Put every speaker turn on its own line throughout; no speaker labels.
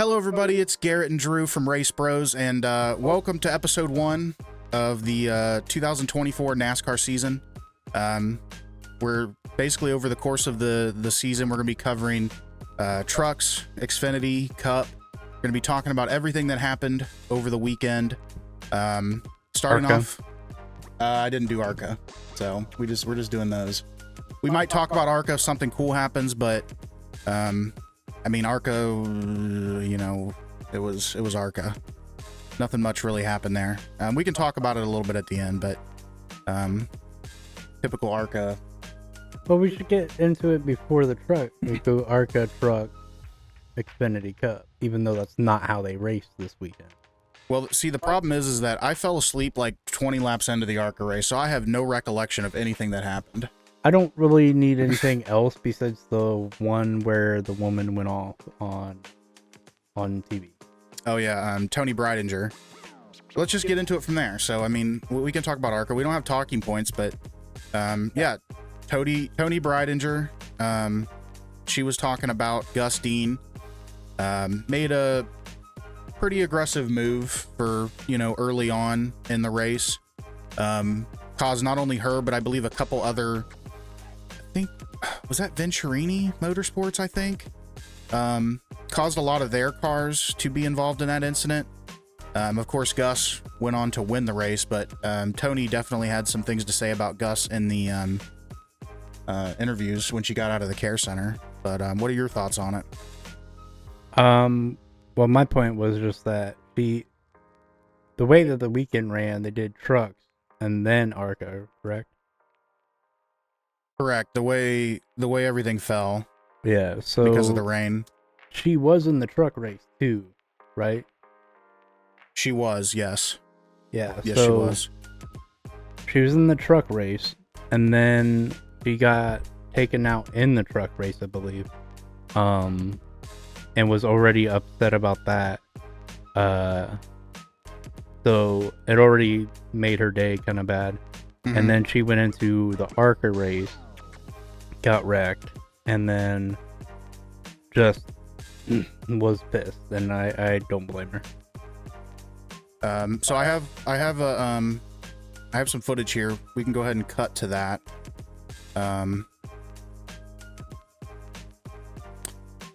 Hello, everybody. It's Garrett and Drew from Race Bros, and welcome to episode 1 of the 2024 NASCAR season. We're basically over the course of the season, we're going to be covering trucks, Xfinity, Cup. We're going to be talking about everything that happened over the weekend. Starting
ARCA.
off, I didn't do ARCA, so we're just doing those. We might talk about ARCA if something cool happens, but I mean, ARCA, you know, it was ARCA. Nothing much really happened there. We can talk about it a little bit at the end, but typical ARCA.
Well, we should get into it before the truck. We go ARCA, truck, Xfinity, Cup, even though that's not how they raced this weekend.
Well, see, the problem is that I fell asleep like 20 laps into the ARCA race, so I have no recollection of anything that happened.
I don't really need anything else besides the one where the woman went off on TV.
Oh, yeah, Tony Breidinger. Let's just get into it from there. So, I mean, we can talk about ARCA. We don't have talking points, but, yeah, Tony Breidinger, she was talking about Gus Dean, made a pretty aggressive move for, you know, early on in the race. Caused not only her, but I believe a couple other, I think, was that Venturini Motorsports, I think? Caused a lot of their cars to be involved in that incident. Of course, Gus went on to win the race, but Tony definitely had some things to say about Gus in the interviews when she got out of the care center. But what are your thoughts on it?
Well, my point was just that the way that the weekend ran, they did trucks and then ARCA, correct?
Correct. The way everything fell.
Yeah. So
because of the rain.
She was in the truck race too, right?
She was, yes.
Yeah.
Yes,
so
she was.
She was in the truck race, and then she got taken out in the truck race, I believe. And was already upset about that. So it already made her day kind of bad.
Mm-hmm.
And then she went into the ARCA race, got wrecked, and then just was pissed. And I don't blame her.
So I have some footage here. We can go ahead and cut to that.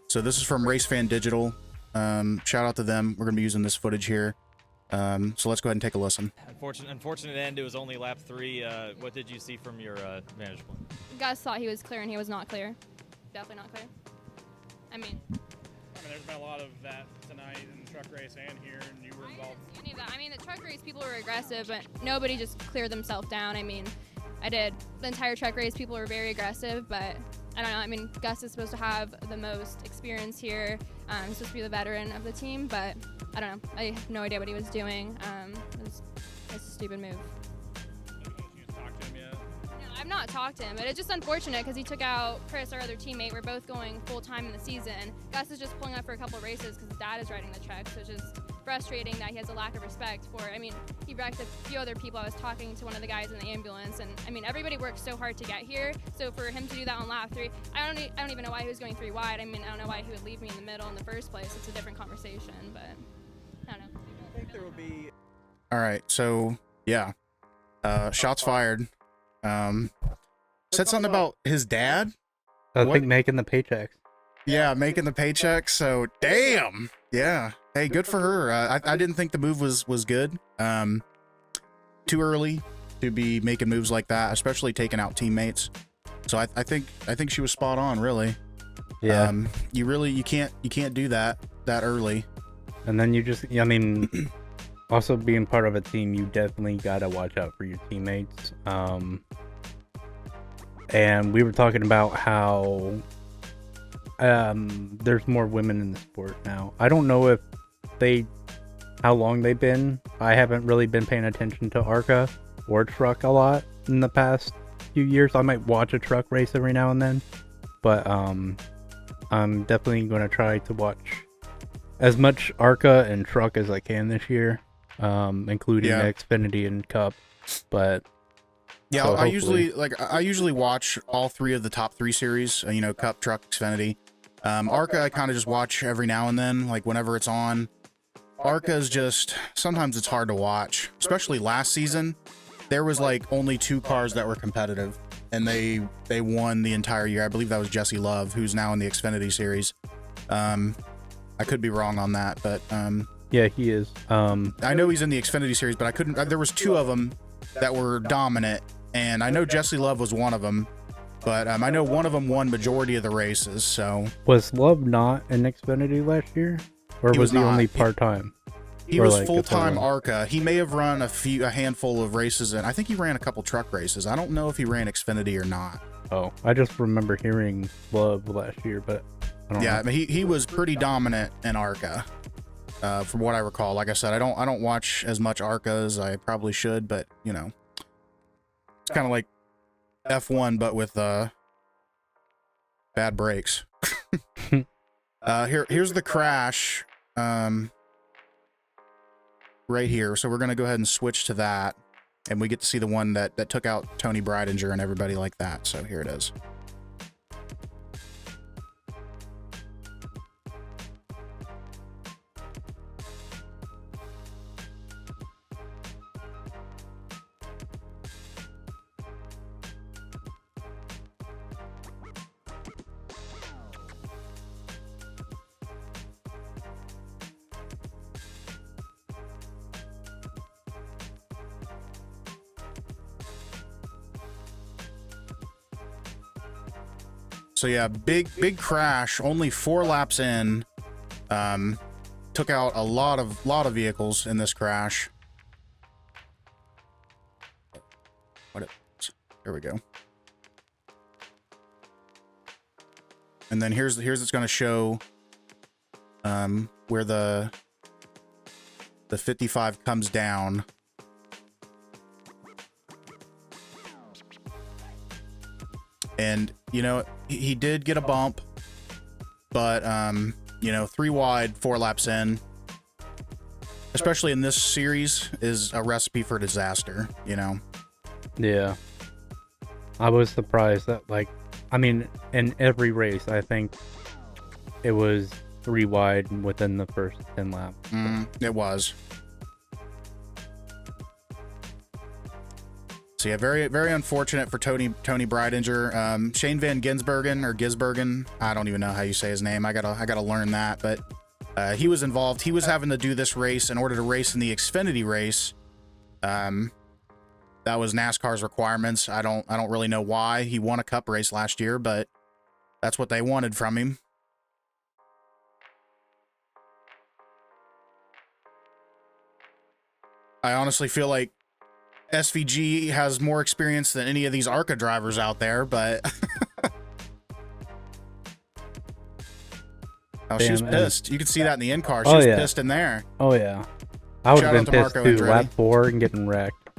So this is from Race Fan Digital. Shout out to them. We're going to be using this footage here. So let's go ahead and take a listen.
Unfortunate end. It was only lap 3. What did you see from your vantage point?
Gus thought he was clear, and he was not clear. Definitely not clear. I mean,
there's been a lot of that tonight in the truck race and here, and you were involved.
I didn't see any of that. I mean, the truck race, people were aggressive, but nobody just cleared themselves down. I mean, I did. The entire truck race, people were very aggressive, but I don't know. I mean, Gus is supposed to have the most experience here. He's supposed to be the veteran of the team, but I don't know. I have no idea what he was doing. It's a stupid move.
You talked to him yet?
No, I've not talked to him, but it's just unfortunate because he took out Chris, our other teammate. We're both going full-time in the season. Gus is just pulling up for a couple races because his dad is riding the truck, so it's just frustrating that he has a lack of respect for, I mean, he wrecked a few other people. I was talking to one of the guys in the ambulance, and I mean, everybody worked so hard to get here, so for him to do that on lap 3, I don't even know why he was going 3 wide. I mean, I don't know why he would leave me in the middle in the first place. It's a different conversation, but I don't know.
I think there will be.
All right. So yeah, shots fired. Said something about his dad.
I
What?
think making the paychecks.
Yeah, making the paycheck. So damn. Yeah. Hey, good for her. I didn't think the move was good. Too early to be making moves like that, especially taking out teammates. So I think she was spot on, really.
Yeah.
You can't do that early.
And then you just, I mean, also being part of a team, you definitely got to watch out for your teammates. And we were talking about how there's more women in the sport now. I don't know how long they've been. I haven't really been paying attention to ARCA or truck a lot in the past few years. I might watch a truck race every now and then, but I'm definitely going to try to watch as much ARCA and truck as I can this year, including Xfinity and Cup. But
yeah,
so
I usually watch all 3 of the top 3 series. Cup, truck, Xfinity. ARCA, I kind of just watch every now and then, like whenever it's on. ARCA is just, sometimes it's hard to watch, especially last season. There was like only 2 cars that were competitive, and they won the entire year. I believe that was Jesse Love, who's now in the Xfinity series. I could be wrong on that, but
Yeah, he is.
I know he's in the Xfinity series, but I couldn't. There was 2 of them that were dominant, and I know Jesse Love was one of them. But I know one of them won majority of the races. So
Was Love not in Xfinity last year, or
He
was
was
he
not.
only part-time?
he
Or
was
like
full-time
a-
ARCA. He may have run a handful of races, and I think he ran a couple truck races. I don't know if he ran Xfinity or not.
Oh, I just remember hearing Love last year, but I don't
Yeah,
know.
I mean, he was pretty dominant in ARCA, from what I recall. Like I said, I don't watch as much ARCA as I probably should, but you know, it's kind of like F1, but with bad brakes. Here's the crash, right here. So we're gonna go ahead and switch to that, and we get to see the one that took out Tony Breidinger and everybody like that. So here it is. So yeah, big crash. Only 4 laps in, took out a lot of vehicles in this crash. There we go. And then here's it's going to show where the 55 comes down. And you know, he did get a bump, but you know, 3 wide, 4 laps in, especially in this series, is a recipe for disaster, you know.
Yeah. I was surprised that, like, I mean, in every race, I think it was 3 wide within the first 10 laps.
It was. So yeah, very unfortunate for Tony Breidinger. Shane Van Gisbergen, I don't even know how you say his name. I gotta learn that. But he was involved. He was having to do this race in order to race in the Xfinity race. That was NASCAR's requirements. I don't really know why. He won a cup race last year, but that's what they wanted from him. I honestly feel like SVG has more experience than any of these ARCA drivers out there, but oh, she was
Damn,
pissed. You could see that in the in-car. She
Oh,
was
yeah.
pissed in there.
Oh, yeah. I would
Shout
have
out
been
to
pissed
Marco
too.
Andretti.
Lap 4 and getting wrecked.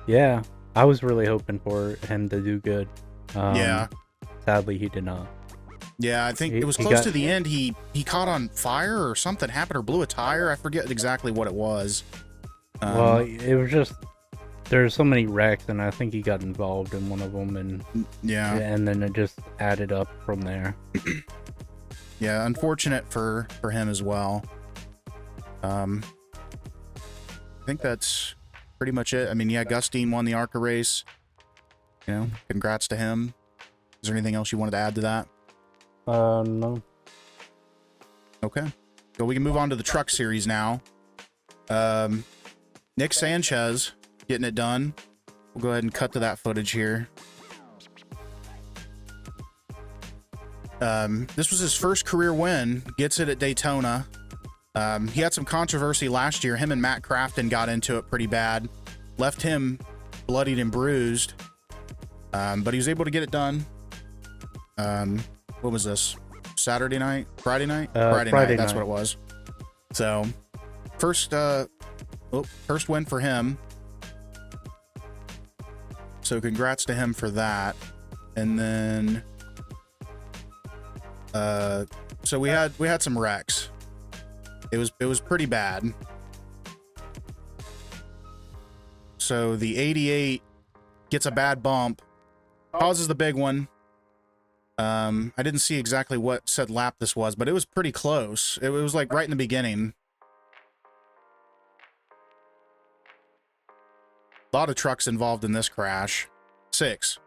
Yeah. I was really hoping for him to do good.
Yeah.
Sadly, he did not.
Yeah, I think
He-
it was
he
close
got-
to the end. He caught on fire or something happened or blew a tire. I forget exactly what it was.
Well, it was just there's so many wrecks, and I think he got involved in one of them,
yeah.
and then it just added up from there.
Yeah, unfortunate for him as well. I think that's pretty much it. I mean, yeah, Gustine won the ARCA race. You know, congrats to him. Is there anything else you wanted to add to that?
No.
Okay. So we can move on to the truck series now. Nick Sanchez getting it done. We'll go ahead and cut to that footage here. This was his first career win. Gets it at Daytona. He had some controversy last year. Him and Matt Crafton got into it pretty bad. Left him bloodied and bruised. But he was able to get it done. What was this? Saturday night? Friday night? Friday night. That's what it was. So, first win for him. So congrats to him for that. And then, so we had some wrecks. It was pretty bad. So the 88 gets a bad bump, causes the big one. I didn't see exactly what said lap this was, but it was pretty close. It was like right in the beginning. A lot of trucks involved in this crash. 6.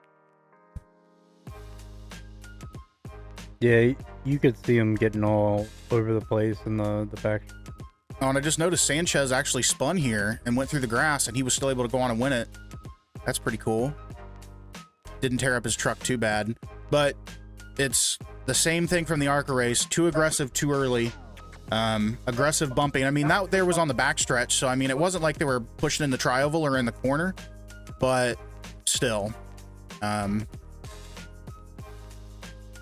Yeah, you could see him getting all over the place in the back.
Oh, and I just noticed Sanchez actually spun here and went through the grass, and he was still able to go on and win it. That's pretty cool. Didn't tear up his truck too bad, but it's the same thing from the ARCA race. Too aggressive, too early. Aggressive bumping. I mean, that there was on the backstretch, so I mean, it wasn't like they were pushing in the tri-oval or in the corner, but still,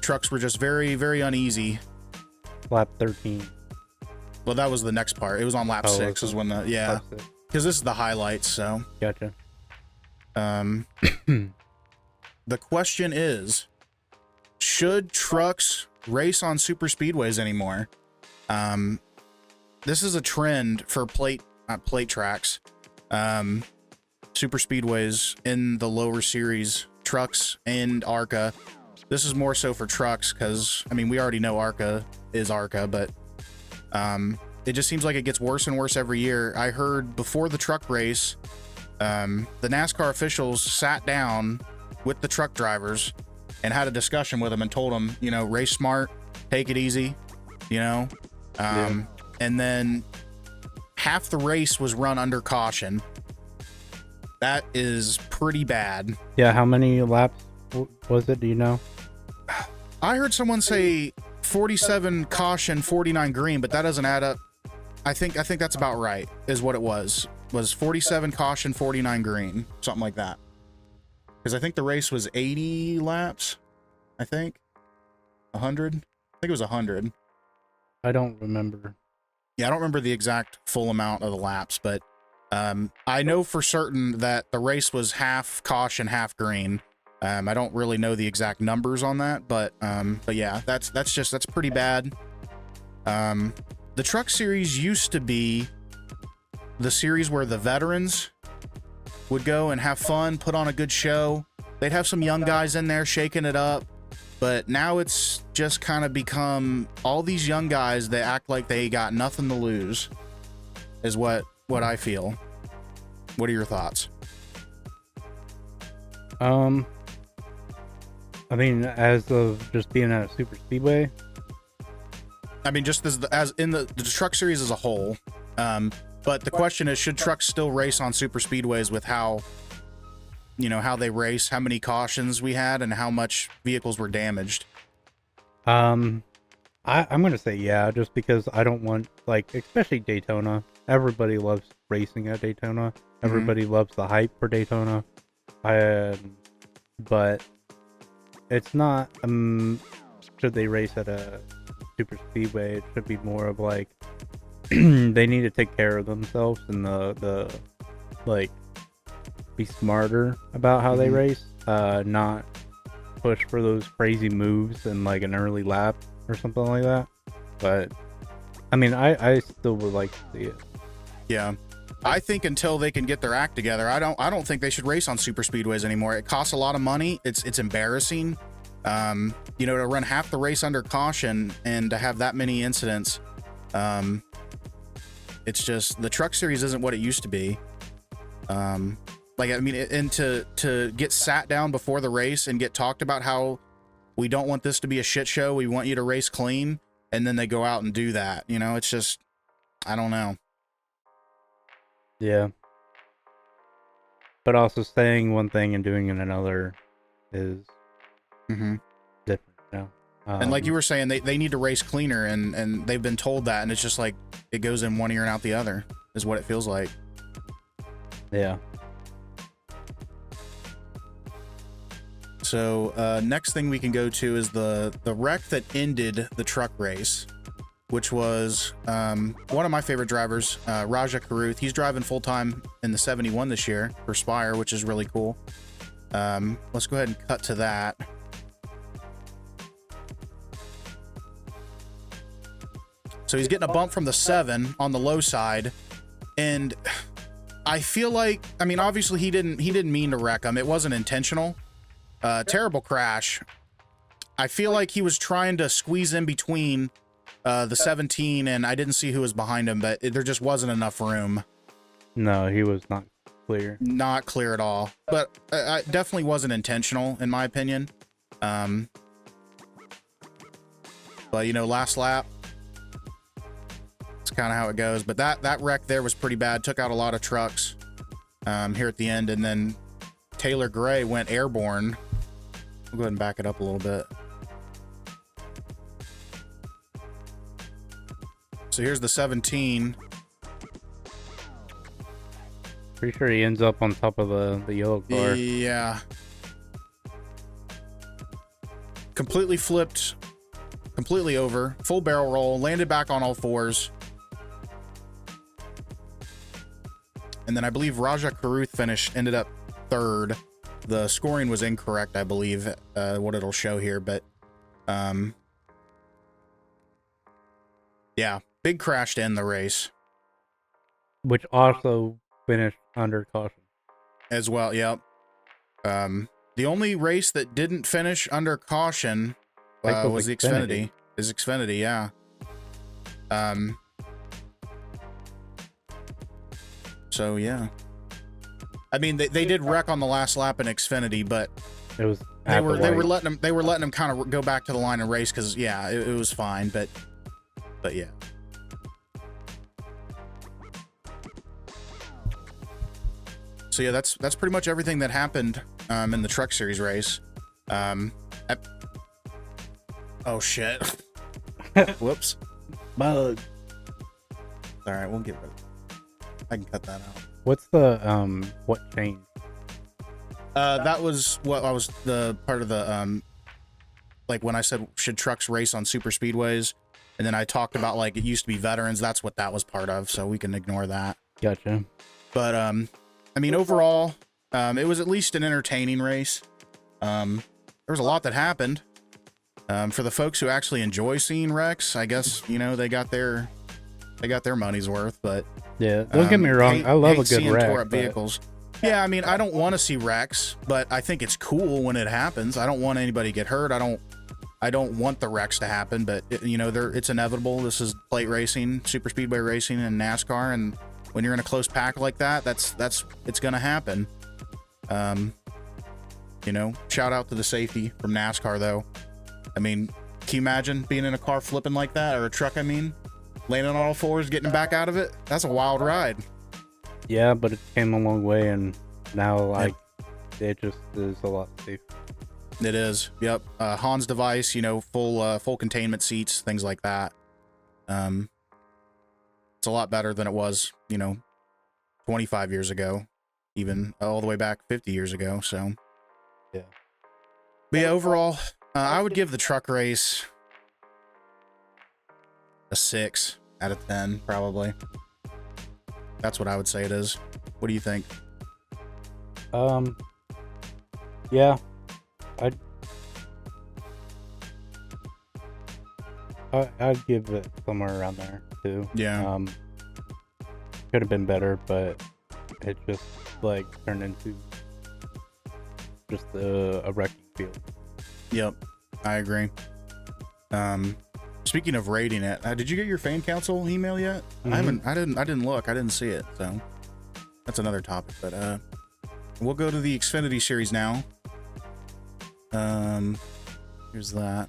trucks were just very, very uneasy.
Lap 13.
Well, that was the next part. It was on lap 6 is when the, yeah, because this is the highlights, so.
Gotcha.
The question is, should trucks race on super speedways anymore? This is a trend for plate tracks, super speedways in the lower series, trucks and ARCA. This is more so for trucks because, I mean, we already know ARCA is ARCA, but it just seems like it gets worse and worse every year. I heard before the truck race, the NASCAR officials sat down with the truck drivers and had a discussion with them and told them, you know, race smart, take it easy, you know. And then half the race was run under caution. That is pretty bad.
Yeah, how many laps was it? Do you know?
I heard someone say 47 caution, 49 green, but that doesn't add up. I think that's about right, is what it was. Was 47 caution, 49 green, something like that. Because I think the race was 80 laps. I think 100. I think it was 100.
I don't remember.
Yeah, I don't remember the exact full amount of the laps, but I know for certain that the race was half caution, half green. I don't really know the exact numbers on that, but yeah, that's pretty bad. The truck series used to be the series where the veterans would go and have fun, put on a good show. They'd have some young guys in there shaking it up. But now it's just kind of become all these young guys that act like they got nothing to lose, is what I feel. What are your thoughts?
I mean, as of just being at a super speedway.
I mean, just as in the truck series as a whole. But the question is, should trucks still race on super speedways with how, you know, how they race, how many cautions we had, and how much vehicles were damaged?
I'm gonna say yeah, just because I don't want, like, especially Daytona. Everybody loves racing at Daytona. Everybody loves the hype for Daytona. But it's not. Should they race at a super speedway? It should be more of like they need to take care of themselves and the like be smarter about how they race. Not push for those crazy moves in like an early lap or something like that. But I mean, I still would like to see it.
Yeah. I think until they can get their act together, I don't think they should race on super speedways anymore. It costs a lot of money. It's embarrassing. You know, to run half the race under caution and to have that many incidents. It's just, the truck series isn't what it used to be. Like, I mean, and to get sat down before the race and get talked about how we don't want this to be a shit show. We want you to race clean. And then they go out and do that. You know, it's just, I don't know.
Yeah. But also saying one thing and doing it another is different, you know?
And like you were saying, they need to race cleaner, and they've been told that, and it's just like it goes in one ear and out the other, is what it feels like.
Yeah.
So next thing we can go to is the wreck that ended the truck race, which was one of my favorite drivers, Raja Karuth. He's driving full-time in the 71 this year for Spire, which is really cool. Let's go ahead and cut to that. So he's getting a bump from the 7 on the low side, and I feel like, I mean, obviously he didn't mean to wreck him. It wasn't intentional. Terrible crash. I feel like he was trying to squeeze in between the 17, and I didn't see who was behind him, but there just wasn't enough room.
No, he was not clear.
Not clear at all. But it definitely wasn't intentional, in my opinion. But, you know, last lap, it's kind of how it goes. But that wreck there was pretty bad. Took out a lot of trucks here at the end. And then Taylor Gray went airborne. We'll go ahead and back it up a little bit. So here's the 17.
Pretty sure he ends up on top of the yellow car.
Yeah. Completely flipped. Completely over. Full barrel roll. Landed back on all fours. And then I believe Raja Karuth ended up third. The scoring was incorrect, I believe, what it'll show here. But, yeah. Big crash to end the race.
Which also finished under caution.
As well, yep. The only race that didn't finish under caution was the Xfinity. Is Xfinity, yeah. So yeah. I mean, they did wreck on the last lap in Xfinity, but
it was
they were letting them kind of go back to the line and race because yeah, it was fine, but yeah. So yeah, that's pretty much everything that happened in the Truck Series race. Oh shit! Whoops.
Bug.
All right, we'll get rid of it. I can cut that out.
What's the what changed?
That was what I was the part of the like when I said should trucks race on super speedways, and then I talked about like it used to be veterans. That's what that was part of. So we can ignore that.
Gotcha.
But I mean, overall, it was at least an entertaining race. There was a lot that happened. For the folks who actually enjoy seeing wrecks, I guess, you know, they got their money's worth. But
yeah, don't get me wrong, I love a good wreck.
Tore up vehicles. Yeah, I mean, I don't want to see wrecks, but I think it's cool when it happens. I don't want anybody to get hurt. I don't want the wrecks to happen, but you know, it's inevitable. This is plate racing, super speedway racing, and NASCAR, and when you're in a close pack like that, it's gonna happen. You know, shout out to the safety from NASCAR though. I mean, can you imagine being in a car flipping like that, or a truck? I mean, landing on all fours, getting back out of it. That's a wild ride.
Yeah, but it came a long way, and now like it just is a lot safer.
It is. Yep. Hans device. You know, full containment seats, things like that. It's a lot better than it was, you know, 25 years ago, even all the way back 50 years ago. So,
yeah.
But yeah, overall, I would give the truck race a 6 out of 10, probably. That's what I would say it is. What do you think?
Yeah, I'd give it somewhere around there too.
Yeah.
Could have been better, but it just like turned into just a wrecking field.
Yep, I agree. Speaking of rating it, did you get your fan council email yet?
Mm-hmm.
I didn't look. I didn't see it. So that's another topic. But we'll go to the Xfinity series now. Here's that.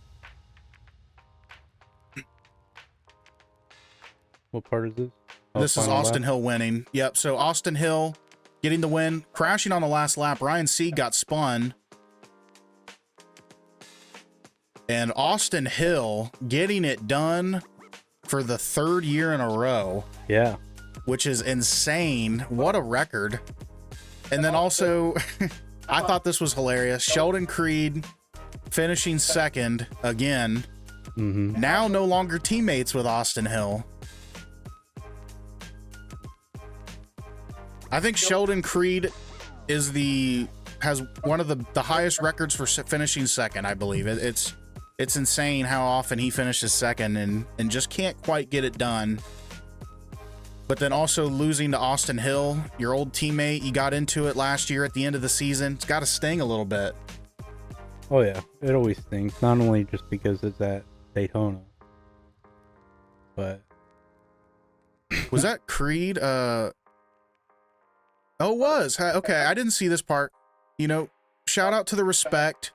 What part is this?
This is Austin Hill winning. Yep. So Austin Hill getting the win, crashing on the last lap. Ryan Sieg got spun. And Austin Hill getting it done for the 3rd year in a row.
Yeah.
Which is insane. What a record. And then also, I thought this was hilarious. Sheldon Creed finishing 2nd again.
Mm-hmm.
Now no longer teammates with Austin Hill. I think Sheldon Creed has one of the highest records for finishing 2nd, I believe. It's insane how often he finishes 2nd and just can't quite get it done. But then also losing to Austin Hill, your old teammate, you got into it last year at the end of the season. It's got to sting a little bit.
Oh yeah, it always stinks. Not only just because it's at Daytona, but
Was that Creed? Oh, it was. Okay, I didn't see this part. You know, shout out to the respect.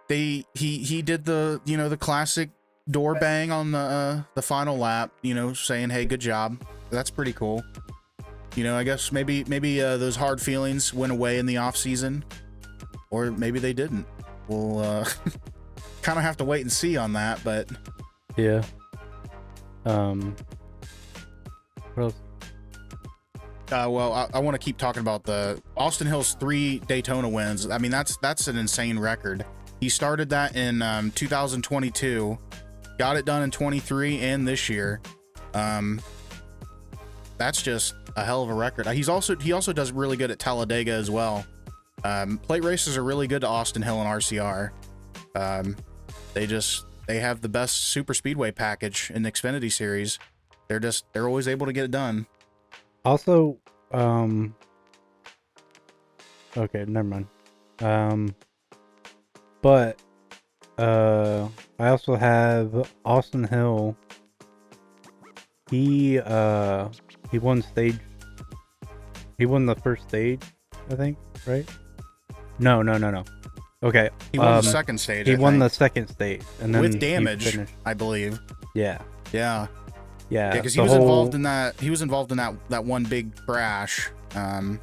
He did the, you know, the classic door bang on the final lap, you know, saying, "Hey, good job." That's pretty cool. You know, I guess maybe those hard feelings went away in the off season, or maybe they didn't. We'll kind of have to wait and see on that, but
yeah. What else?
Well, I want to keep talking about the Austin Hill's 3 Daytona wins. I mean, that's an insane record. He started that in 2022, got it done in 23 and this year. That's just a hell of a record. He also does really good at Talladega as well. Plate races are really good to Austin Hill and RCR. They have the best super speedway package in the Xfinity series. They're always able to get it done.
Also, okay, never mind. But I also have Austin Hill. He won the first stage, I think, right? No. Okay.
He won the second stage.
He won the second stage, and then
with damage,
he finished.
I believe.
Yeah.
Because he was involved in that. He was involved in that one big crash. I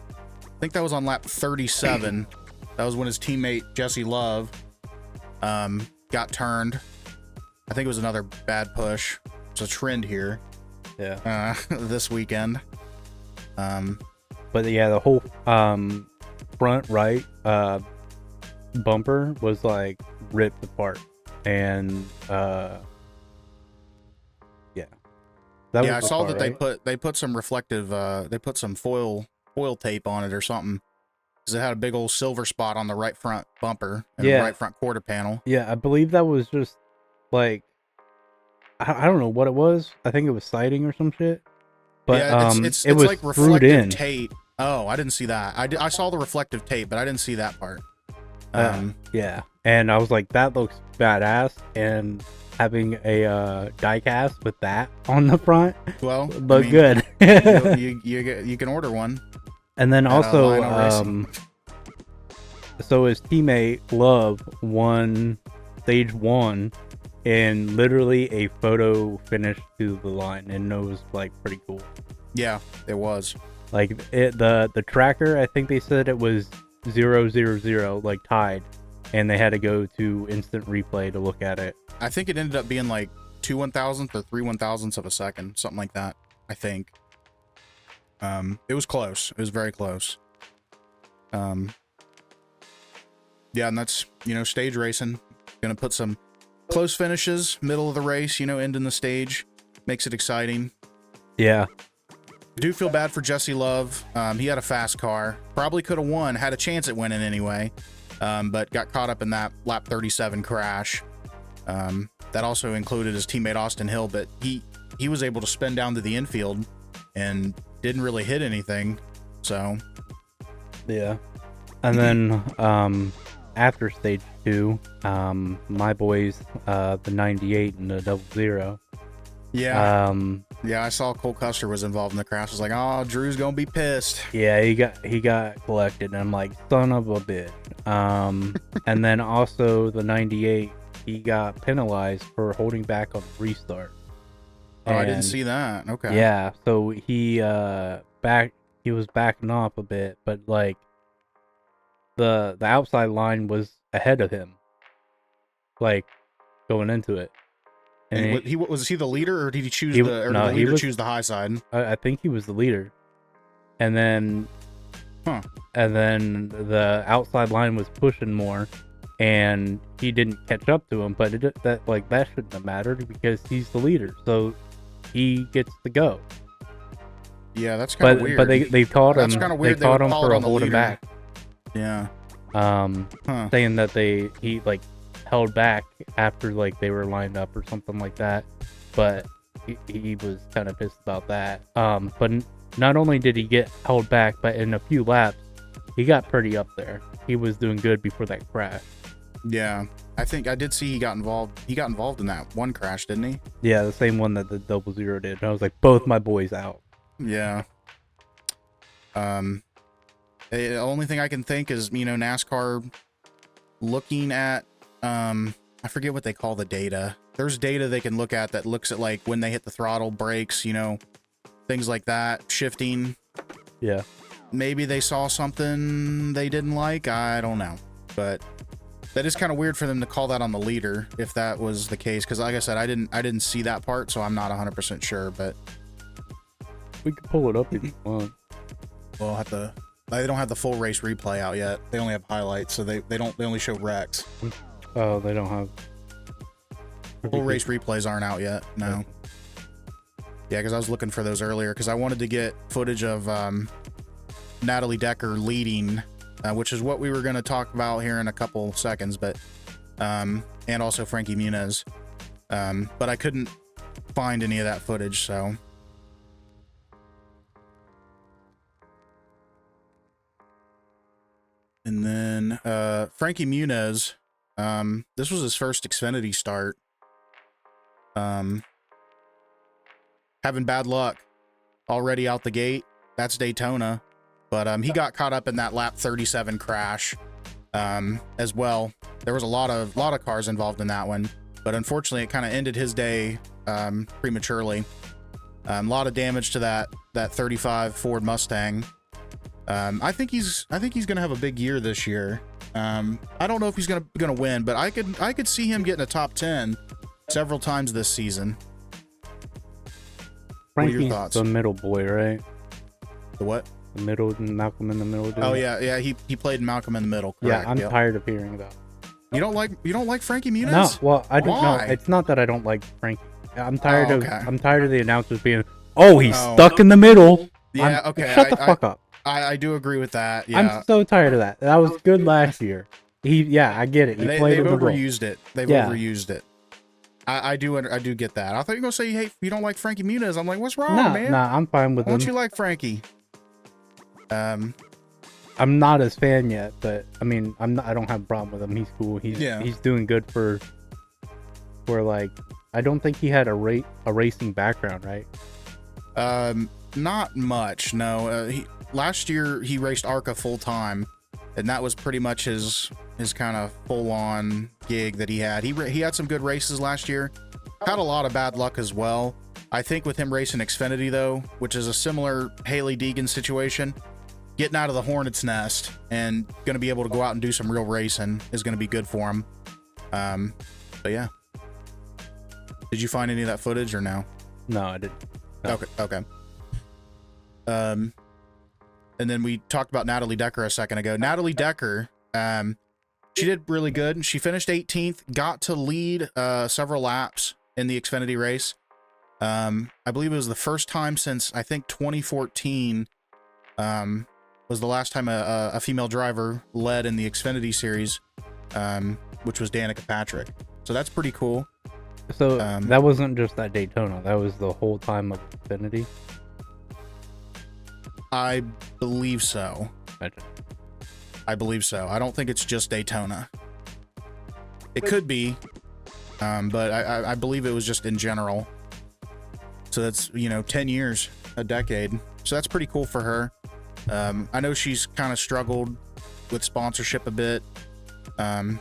think that was on lap 37. That was when his teammate Jesse Love got turned. I think it was another bad push. It's a trend here.
Yeah.
This weekend.
But yeah, the whole front right bumper was like ripped apart, and
I saw that they put some reflective they put some foil tape on it or something, because it had a big old silver spot on the right front bumper and the right front quarter panel.
Yeah, I believe that was just like I don't know what it was. I think it was siding or some shit. But
yeah,
it's
was like reflective
in
tape. Oh, I didn't see that. I saw the reflective tape, but I didn't see that part.
Yeah, and I was like, that looks badass, and having a die cast with that on the front,
well,
look good.
you can order one.
And then also, so his teammate Love won stage 1 in literally a photo finish to the line, and it was like pretty cool.
Yeah, it was.
Like the tracker, I think they said it was 0-0-0, like tied, and they had to go to instant replay to look at it.
I think it ended up being like 2 1,000ths or 3 1,000ths of a second, something like that. I think. It was close. It was very close. Yeah, and that's, you know, stage racing. Gonna put some close finishes, middle of the race, you know, ending the stage, makes it exciting.
Yeah.
I do feel bad for Jesse Love. He had a fast car, probably could have won, had a chance at winning anyway, but got caught up in that lap 37 crash. That also included his teammate Austin Hill, but he was able to spin down to the infield and didn't really hit anything. So
yeah. And then after stage 2, my boys, the 98 and the 00.
Yeah. Yeah, I saw Cole Custer was involved in the crash. I was like, oh, Drew's gonna be pissed.
Yeah, he got collected, and I'm like, son of a bitch. And then also the 98, he got penalized for holding back on the restart.
Oh, I didn't see that. Okay.
Yeah, so he was backing off a bit, but like the outside line was ahead of him, like going into it.
And was he the leader, or did he choose did the leader choose the high side?
I think he was the leader, and then the outside line was pushing more, and he didn't catch up to him. But that shouldn't have mattered because he's the leader, so he gets to go.
Yeah, that's kind of weird.
But they caught him.
That's kind of weird.
They caught him for holding back.
Yeah.
Saying that he like held back after like they were lined up or something like that, but he was kind of pissed about that. But not only did he get held back, but in a few laps he got pretty up there. He was doing good before that crash.
Yeah, I think I did see he got involved. He got involved in that one crash, didn't he?
Yeah, the same one that the 00 did. And I was like, both my boys out.
Yeah. The only thing I can think is, NASCAR looking at, I forget what they call the data. There's data they can look at that looks at like when they hit the throttle, brakes, things like that, shifting.
Yeah.
Maybe they saw something they didn't like. I don't know, but that is kind of weird for them to call that on the leader if that was the case. Cause like I said, I didn't see that part, so I'm not 100% sure, but
We could pull it up if you want.
we'll have to, they don't have the full race replay out yet. They only have highlights. So they only show wrecks.
Oh, they don't have.
Full race replays aren't out yet. No. Yeah, because I was looking for those earlier because I wanted to get footage of Natalie Decker leading, which is what we were going to talk about here in a couple seconds, but and also Frankie Muniz. But I couldn't find any of that footage, so. And then Frankie Muniz, this was his first Xfinity start. Having bad luck already out the gate. That's Daytona, but he got caught up in that lap 37 crash as well. There was a lot of cars involved in that one, but unfortunately it kind of ended his day prematurely. A lot of damage to that 35 Ford Mustang. I think he's gonna have a big year this year. I don't know if he's gonna win, but I could see him getting a top 10 several times this season. What are your
Frankie's
thoughts?
the middle boy, right?
The what?
The middle, Malcolm in the middle. Dude.
Oh yeah. He played Malcolm in the Middle. Correct.
Yeah, I'm
Yep.
tired of hearing about it.
You don't like Frankie Muniz?
No, well, I don't know.
Why?
It's not that I don't like Frankie. I'm tired
Oh,
of
okay.
I'm tired of the announcers being, oh, he's
Oh.
stuck in the middle.
Yeah. Okay.
Shut the fuck up.
I do agree with that. Yeah.
I'm so tired of that. That was good last year. I get it. He played
They've
in the role.
overused it. They've
Yeah.
overused it. I do get that. I thought you were gonna say you don't like Frankie Muniz. I'm like, what's wrong, man?
Nah, I'm fine with
Why don't
him.
you like Frankie?
I'm not his fan yet, but I mean, I don't have a problem with him. He's cool. He's doing good for like, I don't think he had a racing background, right?
Not much. No. Last year he raced ARCA full time, and that was pretty much his kind of full on gig that he had. He had some good races last year. Had a lot of bad luck as well. I think with him racing Xfinity though, which is a similar Haley Deegan situation, getting out of the hornet's nest and going to be able to go out and do some real racing is going to be good for him. But yeah. Did you find any of that footage or no?
No, I didn't. No.
Okay. And then we talked about Natalie Decker a second ago. Natalie Decker, she did really good. She finished 18th, got to lead several laps in the Xfinity race. I believe it was the first time since, I think, 2014 was the last time a female driver led in the Xfinity series, which was Danica Patrick. So that's pretty cool.
So that wasn't just that Daytona. That was the whole time of Xfinity.
I believe so.
Gotcha.
I believe so. I don't think it's just Daytona. It could be, but I believe it was just in general. So that's, 10 years, a decade. So that's pretty cool for her. I know she's kind of struggled with sponsorship a bit,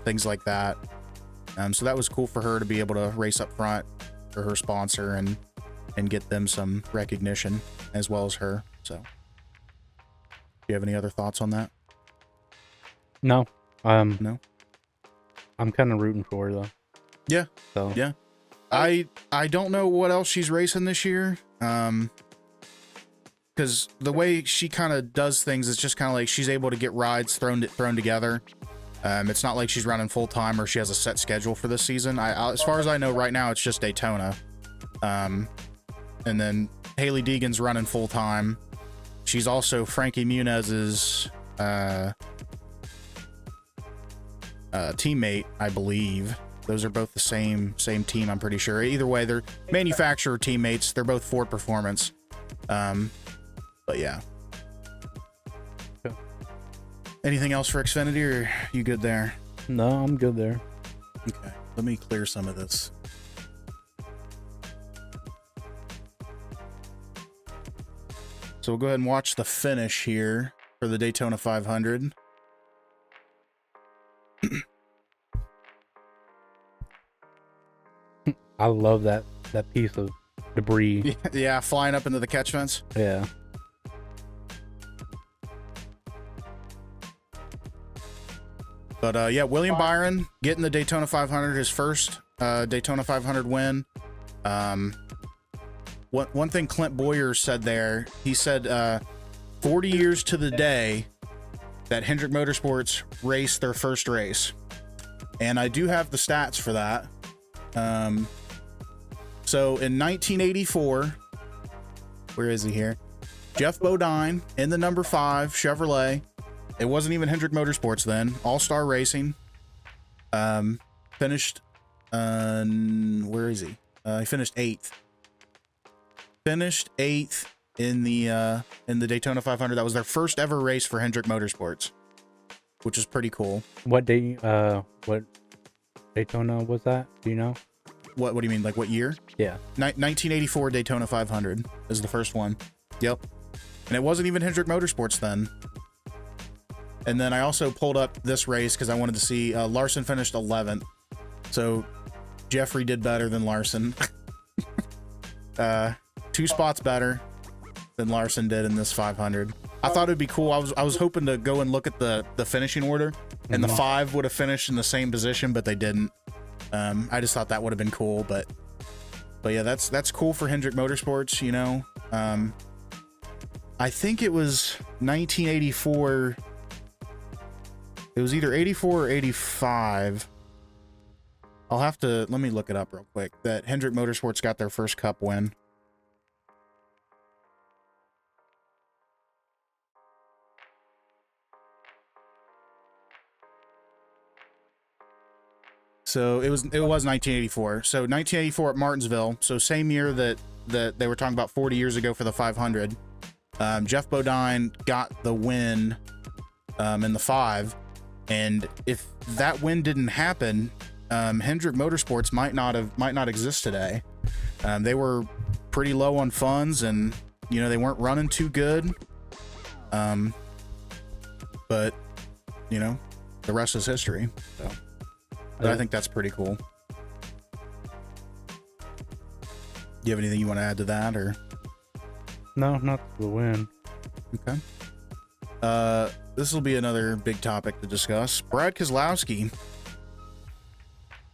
things like that. So that was cool for her to be able to race up front for her sponsor and get them some recognition as well as her. So, do you have any other thoughts on that?
No.
No.
I'm kind of rooting for her though.
Yeah.
So
yeah. I don't know what else she's racing this year. Because the way she kind of does things, it's just kind of like she's able to get rides thrown together. It's not like she's running full time or she has a set schedule for this season. As far as I know right now, it's just Daytona. And then Haley Deegan's running full time. She's also Frankie Muniz's teammate, I believe. Those are both the same team, I'm pretty sure. Either way, they're manufacturer teammates. They're both Ford Performance. But yeah.
Okay.
Anything else for Xfinity, or you good there?
No, I'm good there.
Okay, let me clear some of this. So we'll go ahead and watch the finish here for the Daytona 500.
I love that piece of debris.
Yeah, flying up into the catch fence.
Yeah.
But yeah, William Byron getting the Daytona 500, his first Daytona 500 win. One thing Clint Boyer said there, he said 40 years to the day that Hendrick Motorsports raced their first race. And I do have the stats for that. So in 1984, where is he here? Jeff Bodine in the number 5 Chevrolet. It wasn't even Hendrick Motorsports then. All-Star Racing. Finished, where is he? He finished 8th. Finished 8th in the Daytona 500. That was their first ever race for Hendrick Motorsports, which is pretty cool.
What Daytona was that? Do you know?
What do you mean? Like what year?
Yeah.
1984 Daytona 500 is the first one. Yep. And it wasn't even Hendrick Motorsports then. And then I also pulled up this race because I wanted to see Larson finished 11th. So Jeffrey did better than Larson. 2 spots better than Larson did in this 500. I thought it'd be cool. I was hoping to go and look at the finishing order, and the 5 would have finished in the same position, but they didn't. I just thought that would have been cool, but yeah, that's cool for Hendrick Motorsports, you know. I think it was 1984. It was either 84 or 85. Let me look it up real quick. That Hendrick Motorsports got their first Cup win. So it was 1984. So 1984 at Martinsville. So same year that they were talking about 40 years ago for the 500. Jeff Bodine got the win in the 5. And if that win didn't happen, Hendrick Motorsports might not exist today. They were pretty low on funds, and you know they weren't running too good. But you know, the rest is history. So but I think that's pretty cool. Do you have anything you want to add to that, or?
No, not the win.
Okay. This will be another big topic to discuss. Brad Keselowski,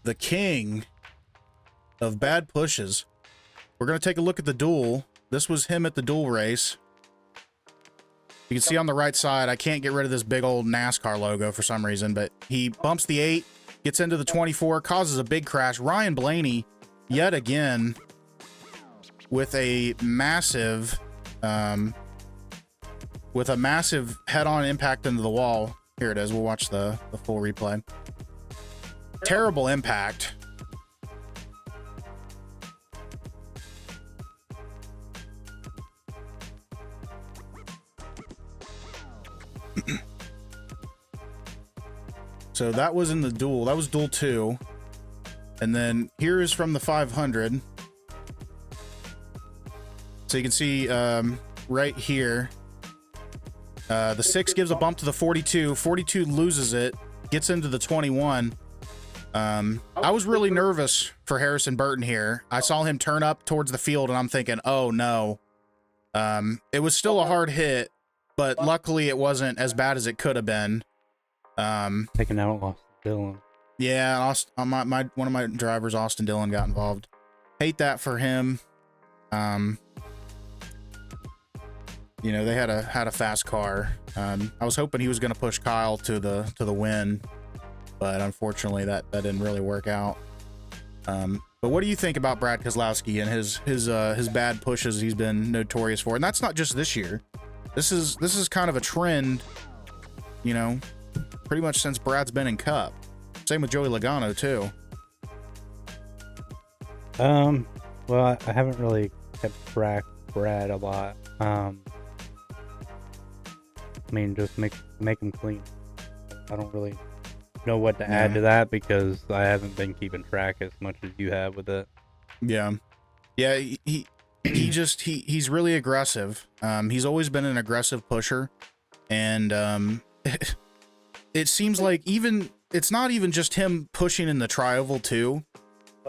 the king of bad pushes. We're going to take a look at the duel. This was him at the duel race. You can see on the right side, I can't get rid of this big old NASCAR logo for some reason, but he bumps the 8, gets into the 24, causes a big crash. Ryan Blaney, yet again, with a massive head-on impact into the wall. Here it is. We'll watch the full replay. Terrible impact. So that was in the duel. That was duel 2. And then here is from the 500. So you can see right here, the 6 gives a bump to the 42. 42 loses it, gets into the 21. I was really nervous for Harrison Burton here. I saw him turn up towards the field, and I'm thinking, oh no. It was still a hard hit, but luckily it wasn't as bad as it could have been.
Taking out Austin Dillon.
Yeah, one of my drivers, Austin Dillon, got involved. Hate that for him. You know, they had a fast car. I was hoping he was going to push Kyle to the win, but unfortunately that didn't really work out. But what do you think about Brad Keselowski and his bad pushes he's been notorious for? And that's not just this year. This is kind of a trend, you know, pretty much since Brad's been in Cup. Same with Joey Logano too.
Well, I haven't really kept Brad a lot. I mean, just make him clean. I don't really know what to add to that because I haven't been keeping track as much as you have with it.
Yeah. Yeah, he's really aggressive. He's always been an aggressive pusher, and it seems like it's not even just him pushing in the tri-oval too,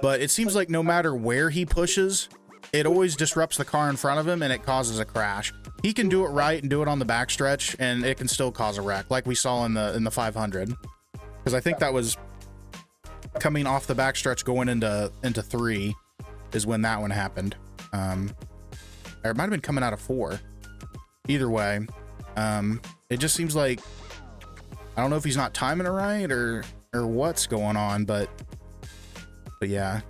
but it seems like no matter where he pushes, it always disrupts the car in front of him and it causes a crash. He can do it right and do it on the backstretch, and it can still cause a wreck, like we saw in the 500. Because I think that was coming off the backstretch going into 3 is when that one happened. Or it might have been coming out of 4. Either way, it just seems like, I don't know if he's not timing it right or what's going on, but yeah,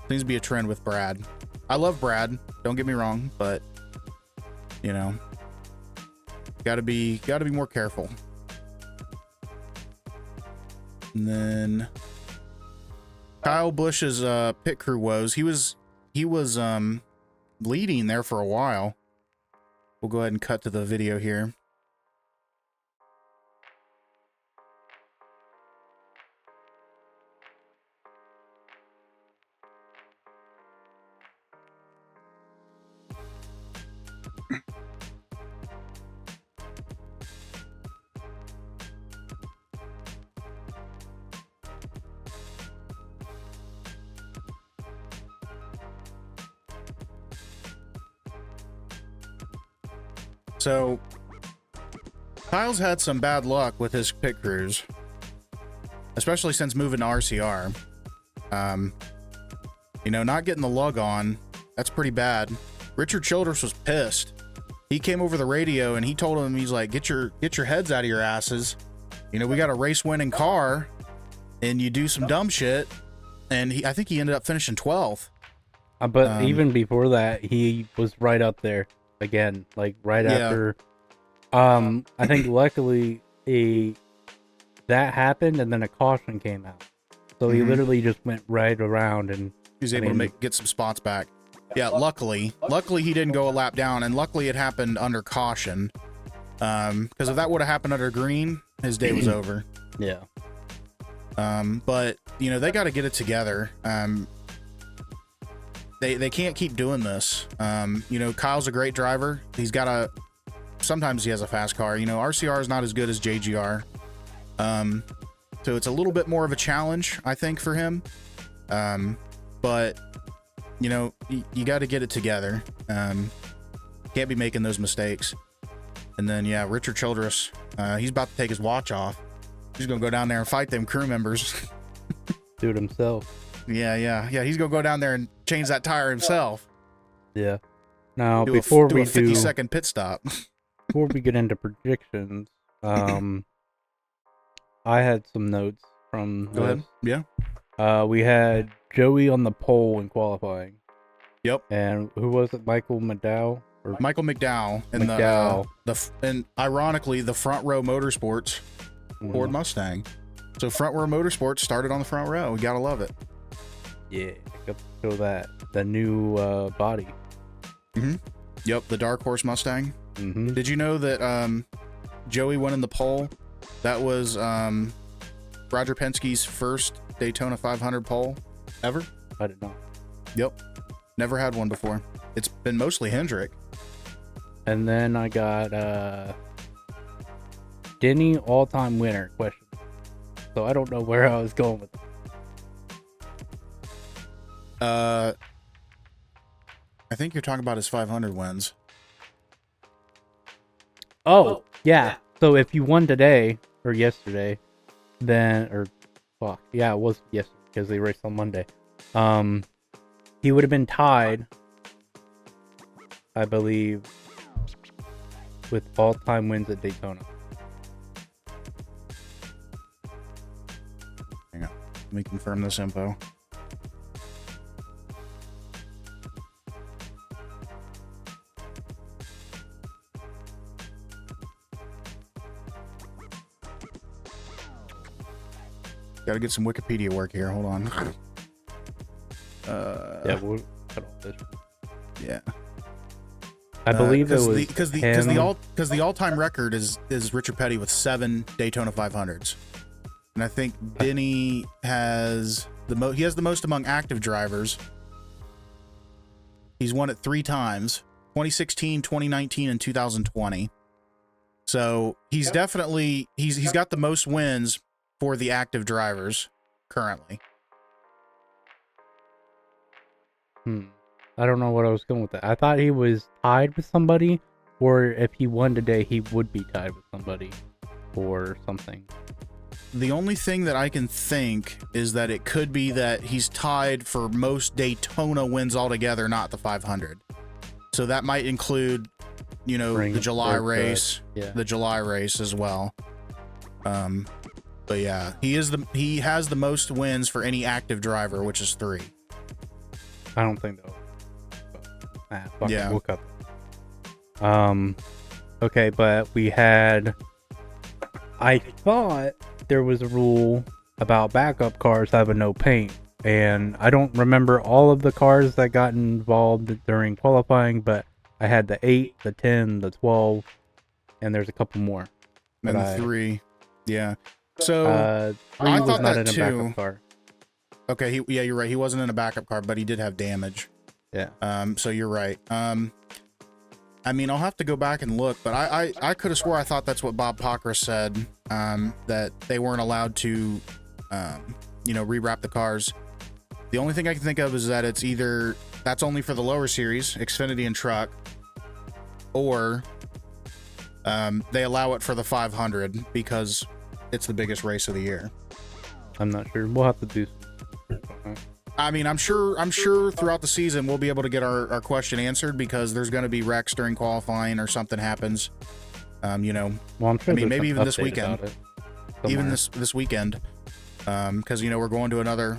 seems to be a trend with Brad. I love Brad, don't get me wrong, but you know, gotta be more careful. And then Kyle Busch's pit crew woes. He was leading there for a while. We'll go ahead and cut to the video here. So, Kyle's had some bad luck with his pit crews, especially since moving to RCR. You know, not getting the lug on, that's pretty bad. Richard Childress was pissed. He came over the radio and he told him, he's like, get your heads out of your asses. You know, we got a race-winning car, and you do some dumb shit. And I think he ended up finishing 12th.
But even before that, he was right up there. Again, like right after, I think luckily that happened and then a caution came out. So he literally just went right around and
he was able to get some spots back. Yeah, luckily he didn't go a lap down, and luckily it happened under caution. Because if that would have happened under green, his day was over.
Yeah.
But you know, they got to get it together. They can't keep doing this. You know, Kyle's a great driver. Sometimes he has a fast car. You know, RCR is not as good as JGR. So it's a little bit more of a challenge, I think, for him. But, you know, you got to get it together. Can't be making those mistakes. And then, yeah, Richard Childress, he's about to take his watch off. He's going to go down there and fight them crew members.
Do it himself.
Yeah. He's gonna go down there and change that tire himself.
Yeah. Now,
do
before
a
we
50-second pit stop.
Before we get into predictions, I had some notes from.
Go ahead. Yeah.
We had Joey on the pole in qualifying.
Yep.
And who was it? Michael McDowell.
Michael McDowell. And ironically, the Front Row Motorsports Ford Mustang. So Front Row Motorsports started on the front row. We gotta love it.
Yeah, show that the new body.
Yep, the Dark Horse Mustang. Did you know that Joey won in the pole? That was Roger Penske's first Daytona 500 pole ever.
I did not.
Yep, never had one before. It's been mostly Hendrick.
And then I got Denny all-time winner question. So I don't know where I was going with it.
I think you're talking about his 500 wins.
Oh, yeah. So if you won today or yesterday, then it was yesterday because they raced on Monday. He would have been tied, I believe, with all-time wins at Daytona.
Hang on, let me confirm this info. Gotta get some Wikipedia work here. Hold on.
Yeah, we'll cut off this.
Yeah.
I believe it was
because the all-time record is Richard Petty with 7 Daytona 500s, and I think Denny has the most among active drivers. He's won it 3 times: 2016, 2019, and 2020. So he's definitely he's got the most wins for the active drivers currently.
I don't know what I was going with that. I thought he was tied with somebody, or if he won today, he would be tied with somebody or something.
The only thing that I can think is that it could be that he's tied for most Daytona wins altogether, not the 500. So that might include, the July race, the July race as well. But yeah, he has the most wins for any active driver, which is 3.
I don't think though. Fuck
Yeah.
it, we'll cut that. Okay, but we had. I thought there was a rule about backup cars having no paint, and I don't remember all of the cars that got involved during qualifying, but I had the 8, the 10, the 12, and there's a couple more.
And the 3, yeah. So
3
I
was
thought
not
that
in a
too.
backup car.
Okay, you're right. He wasn't in a backup car, but he did have damage.
Yeah.
So you're right. I mean, I'll have to go back and look, but I could have swore I thought that's what Bob Pocker said, that they weren't allowed to, rewrap the cars. The only thing I can think of is that it's either that's only for the lower series, Xfinity and Truck, or they allow it for the 500 because it's the biggest race of the year.
I'm not sure. We'll have to do.
I mean, I'm sure throughout the season we'll be able to get our question answered because there's going to be wrecks during qualifying or something happens.
Well, I'm sure.
I mean, maybe even this
update
weekend,
about it
even
somewhere.
this weekend, because we're going to another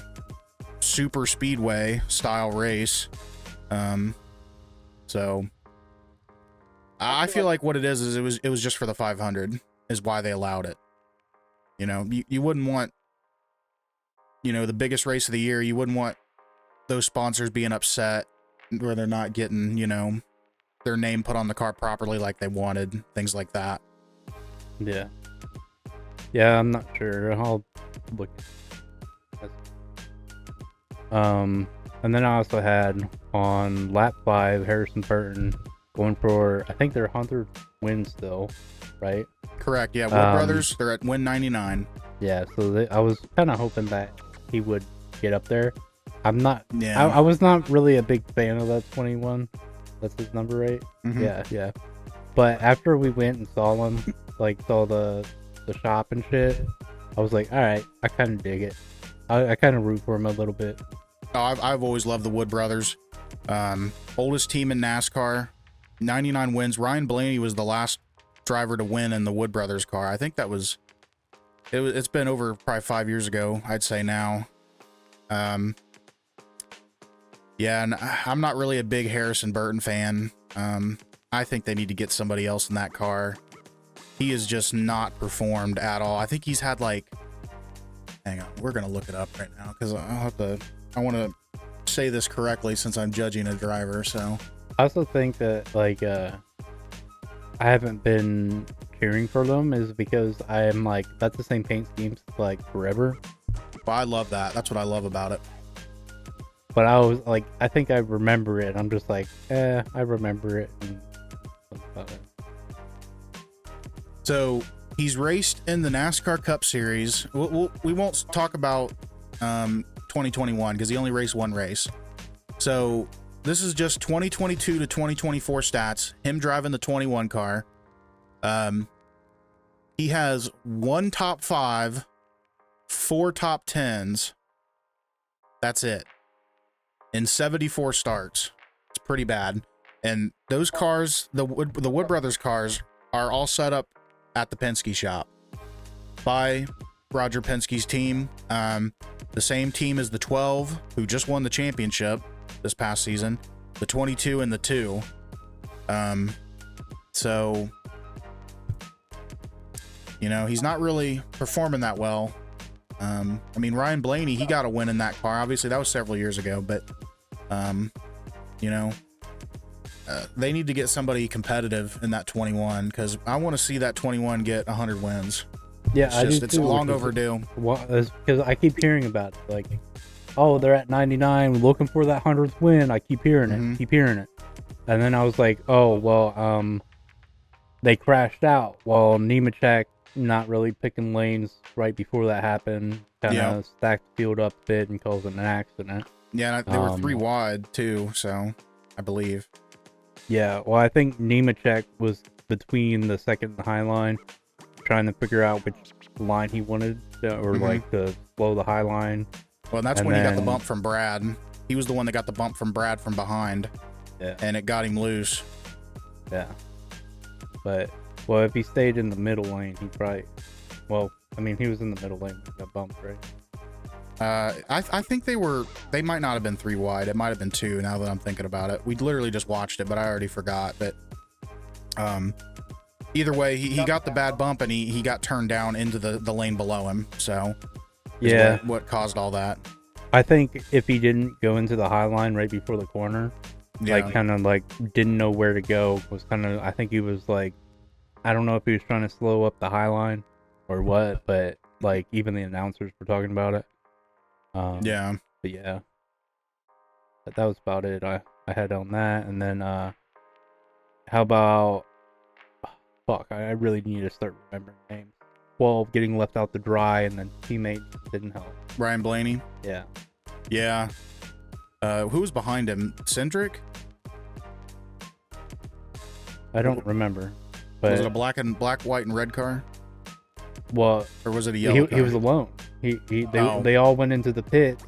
super speedway style race. So I feel like what it is it was just for the 500 is why they allowed it. You wouldn't want, the biggest race of the year, you wouldn't want those sponsors being upset where they're not getting, their name put on the car properly like they wanted, things like that.
Yeah. Yeah, I'm not sure. I'll look. And then I also had on lap 5 Harrison Burton going for, I think they're 100 wins still, right?
Correct. Yeah. Wood Brothers, they're at win 99.
Yeah. So I was kind of hoping that he would get up there. I'm not.
Yeah.
I was not really a big fan of that 21. That's his number, right?
Mhm.
Yeah. But after we went and saw him, saw the shop and shit, I was like, all right, I kind of dig it. I kind of root for him a little bit.
Oh, I've always loved the Wood Brothers. Oldest team in NASCAR, 99 wins. Ryan Blaney was the last driver to win in the Wood Brothers car. I think it's been over probably 5 years ago, I'd say now. Yeah, and I'm not really a big Harrison Burton fan. I think they need to get somebody else in that car. He has just not performed at all. I think he's had hang on, we're gonna look it up right now because I want to say this correctly since I'm judging a driver. So
I also think that I haven't been cheering for them is because I am that's the same paint scheme forever.
well, I love that. That's what I love about it.
But I was I think I remember it. I'm just I remember it. And about it.
So he's raced in the NASCAR Cup Series. We won't talk about 2021 because he only raced one race. So this is just 2022 to 2024 stats. Him driving the 21 car. He has 1 top 5, 4 top 10s. That's it. In 74 starts. It's pretty bad. And those cars, the Wood Brothers cars, are all set up at the Penske shop by Roger Penske's team. The same team as the 12, who just won the championship this past season, the 22 and the 2. So, he's not really performing that well. I mean, Ryan Blaney, he got a win in that car. Obviously, that was several years ago, but, they need to get somebody competitive in that 21 because I want to see that 21 get 100 wins.
Yeah,
It's long overdue.
Because I keep hearing about it. Like, oh, they're at 99, looking for that 100th win. I keep hearing it, And then I was like, oh, well, they crashed out. Well, Nemechek not really picking lanes right before that happened. Kind of stacked the field up a bit and caused an accident.
Yeah, they were 3 wide too, so I believe.
Yeah, well, I think Nemechek was between the second and high line, trying to figure out which line he wanted, like to slow the high line.
Well, and that's when he got the bump from Brad. He was the one that got the bump from Brad from behind.
Yeah.
And it got him loose.
Yeah. But, well, if he stayed in the middle lane, he probably... Well, I mean, he was in the middle lane when he got bumped, right?
I think they might not have been 3 wide. It might have been 2 now that I'm thinking about it. We literally just watched it, but I already forgot. But either way, he got the bad bump and he got turned down into the lane below him. So
yeah,
what caused all that?
I think if he didn't go into the high line right before the corner, like kind of like didn't know where to go, was kind of, I think he was like, I don't know if he was trying to slow up the high line or what, but like even the announcers were talking about it.
Yeah.
But yeah, but that was about it. I had on that, and then how about fuck? I really need to start remembering names. 12 getting left out to dry, and then teammate didn't help.
Ryan Blaney.
Yeah.
Yeah. Who was behind him? Cindric?
I don't remember. But
was it a black, white, and red car?
Well,
or was it a yellow car?
He was alone. They all went into the pit.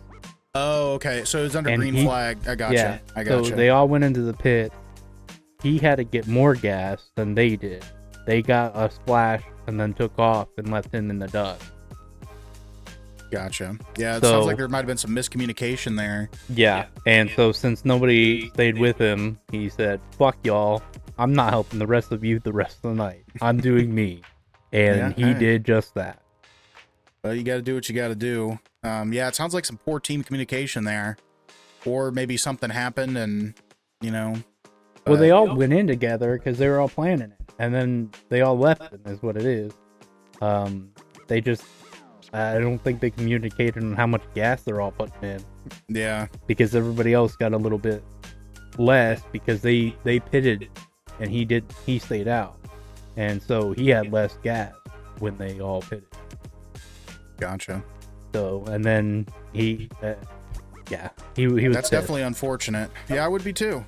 Oh, okay. So it was under green flag. I gotcha.
Yeah.
I gotcha.
So they all went into the pit. He had to get more gas than they did. They got a splash and then took off and left him in the dust.
Gotcha. Yeah, it sounds like there might have been some miscommunication there.
Yeah. And so since nobody stayed with him, he said, fuck y'all. I'm not helping the rest of you the rest of the night. I'm doing me. And he did just that.
Well, you got to do what you got to do. Yeah, it sounds like some poor team communication there. Or maybe something happened and, you know.
Well, they all went in together because they were all planning it. And then they all left them, is what it is. They just, I don't think they communicated on how much gas they're all putting in.
Yeah.
Because everybody else got a little bit less because they pitted and he stayed out. And so he had less gas when they all pitted.
Gotcha.
So, and then he was
That's definitely unfortunate. Yeah, I would be too.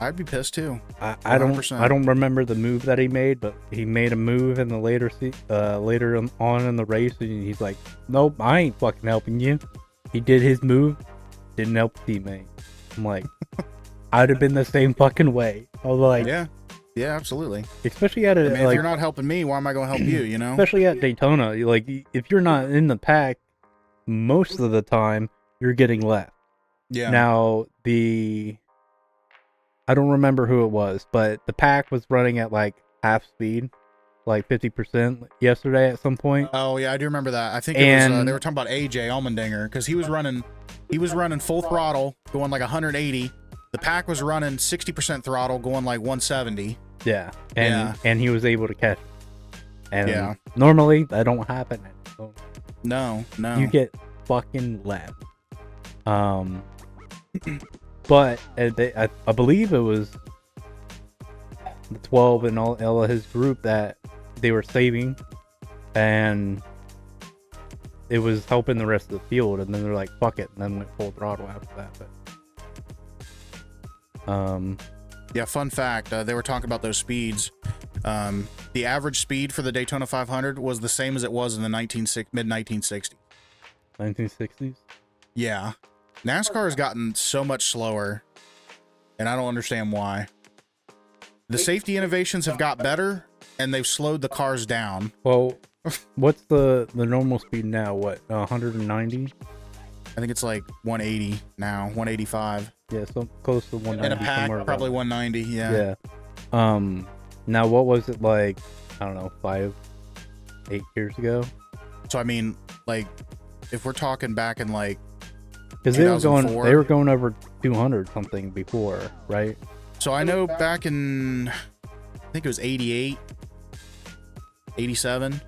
I'd be pissed too.
I don't remember the move that he made, but he made a move in the later on in the race, and he's like, "Nope, I ain't fucking helping you." He did his move, didn't help the teammate. I'm like, I'd have been the same fucking way. I was like,
yeah, absolutely.
Especially at
if you're not helping me, why am I going to help you? You know,
especially at Daytona, like if you're not in the pack, most of the time you're getting left.
Yeah.
Now I don't remember who it was, but the pack was running at like half speed, like 50% yesterday at some point.
Oh yeah, I do remember that. I think it was, they were talking about AJ Allmendinger because he was running full throttle, going like 180. The pack was running 60% throttle, going like 170.
Yeah, and he was able to catch it. And normally that don't happen.
No.
You get fucking left. But I believe it was the 12 and all of his group that they were saving, and it was helping the rest of the field. And then they're like, "Fuck it," and then went full throttle after that. But
yeah. Fun fact: they were talking about those speeds. The average speed for the Daytona 500 was the same as it was in the mid 1960s.
1960s.
Yeah. NASCAR has gotten so much slower, and I don't understand why. The safety innovations have got better, and they've slowed the cars down.
Well, what's the normal speed now? What, 190?
I think it's like 180 now, 185.
Yeah, so close to 190.
In a pack, probably 190, yeah.
Yeah. Now what was it like, I don't know, 5-8 years ago?
So, I mean, like, if we're talking back in, like,
because they were going over 200 something before, right?
So I know back in, I think it was 88, 87,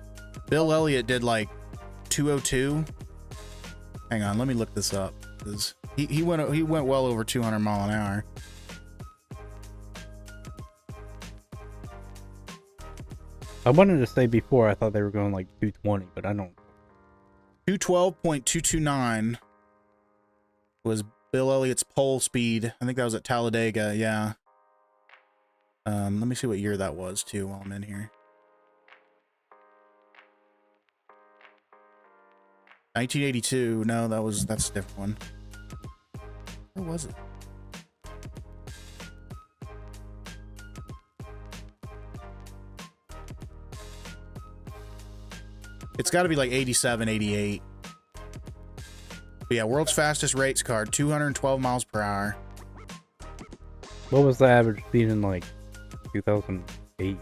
Bill Elliott did like 202. Hang on, let me look this up, because he went well over 200 mile an hour.
I wanted to say before I thought they were going like 220, but I don't.
212.229 was Bill Elliott's pole speed. I think that was at Talladega. Yeah. Let me see what year that was too while I'm in here. 1982. No, that's a different one. Where was it? It's got to be like 87, 88. But yeah, world's fastest race car, 212 miles per hour.
What was the average speed in like 2008?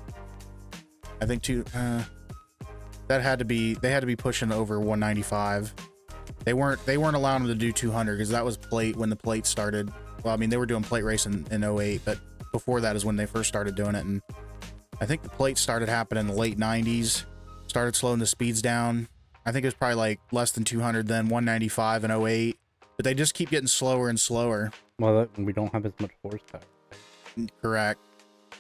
I think that had to be, they had to be pushing over 195. They weren't allowing them to do 200 because that was plate when the plate started. Well, I mean, they were doing plate racing in 08, but before that is when they first started doing it. And I think the plate started happening in the late 90s, started slowing the speeds down. I think it was probably like less than 200 then, 195 in 08, but they just keep getting slower and slower.
Well, we don't have as much horsepower.
Correct.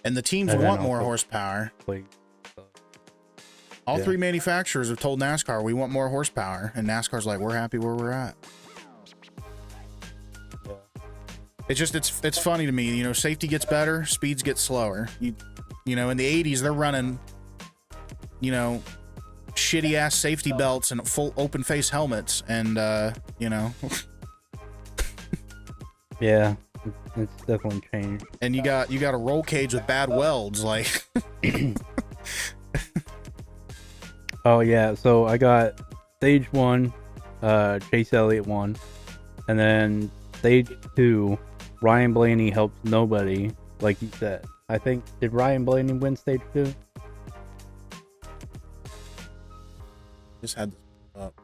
And the teams
And then
want more
also
horsepower.
plate, so.
All
Yeah.
three manufacturers have told NASCAR, we want more horsepower. And NASCAR's like, we're happy where we're at.
Yeah.
It's just, it's funny to me, you know, safety gets better, speeds get slower. You know, in the 80s, they're running, you know, shitty ass safety belts and full open face helmets. And, you know,
Yeah, it's definitely changed.
and you got a roll cage with bad welds. Like,
Oh yeah, so I got stage 1, Chase Elliott won, and then stage 2, Ryan Blaney helped nobody, like you said. I think, did Ryan Blaney win stage 2?
just had this up.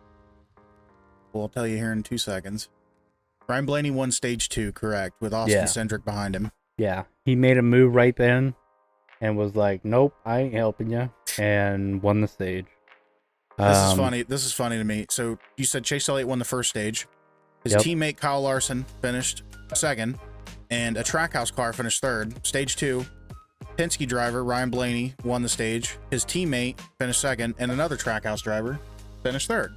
Well, I'll tell you here in 2 seconds. Ryan Blaney won stage 2, correct, with Austin
Yeah.
Cindric behind him.
Yeah, he made a move right then, and was like, "Nope, I ain't helping you," and won the stage.
This is funny. This is funny to me. So you said Chase Elliott won the first stage. His
Yep.
teammate Kyle Larson finished second, and a Trackhouse car finished third. Stage 2, Penske driver Ryan Blaney won the stage. His teammate finished second, and another Trackhouse driver finished third.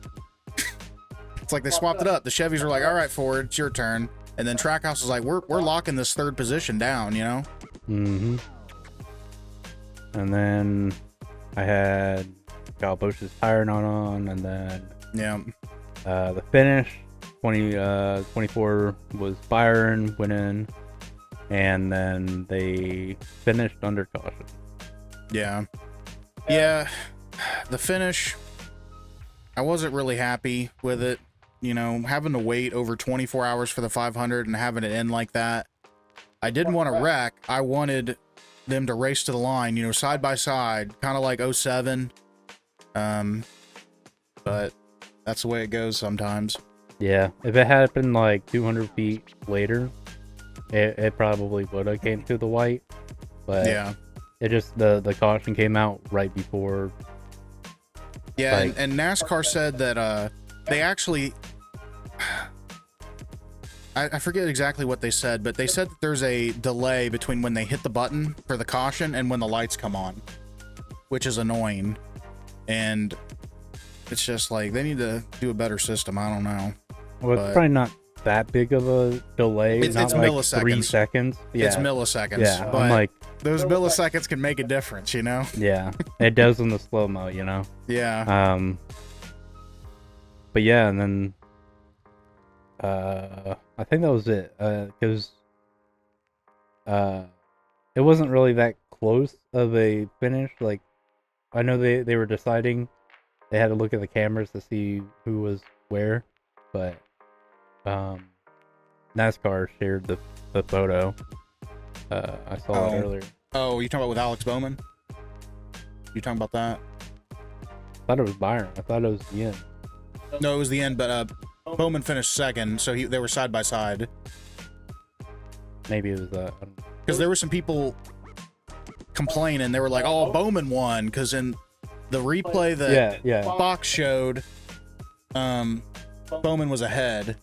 It's like they swapped it up. The Chevys were like, "All right, Ford, it's your turn," and then Trackhouse was like, "We're locking this third position down," you know.
Mm-hmm. And then I had Kyle Busch's tire not on, and then
Yeah.
the finish 24 was Byron winning, and then they finished under caution.
Yeah. Yeah. The finish, I wasn't really happy with it. You know, having to wait over 24 hours for the 500 and having it end like that. I didn't want to wreck. I wanted them to race to the line, you know, side by side, kind of like 07. But that's the way it goes sometimes.
Yeah, if it happened like 200 feet later, it probably would have came to the white. But
Yeah.
it just, the caution came out right before.
Yeah,
Like-
and NASCAR said that they actually, I forget exactly what they said, but they said that there's a delay between when they hit the button for the caution and when the lights come on, which is annoying. And it's just like, they need to do a better system. I don't know.
Well, it's
But-
probably not that big of a delay.
It's
not like 3
milliseconds.
seconds. Yeah.
It's milliseconds.
Yeah,
But
I'm like,
those milliseconds can make a difference, you know?
yeah, it does in the slow mo, you know.
Yeah.
But yeah, and then I think that was it, because it wasn't really that close of a finish. Like, I know they were deciding, they had to look at the cameras to see who was where, but NASCAR shared the photo. I saw it earlier.
Oh, you talking about with Alex Bowman? You talking about that?
I thought it was Byron. I thought it was the end.
No, it was the end, but Bowman finished second, so they were side by side.
Maybe it was
because there were some people complaining. They were like, "Oh, Bowman won," because in the replay that Fox showed, Bowman was ahead,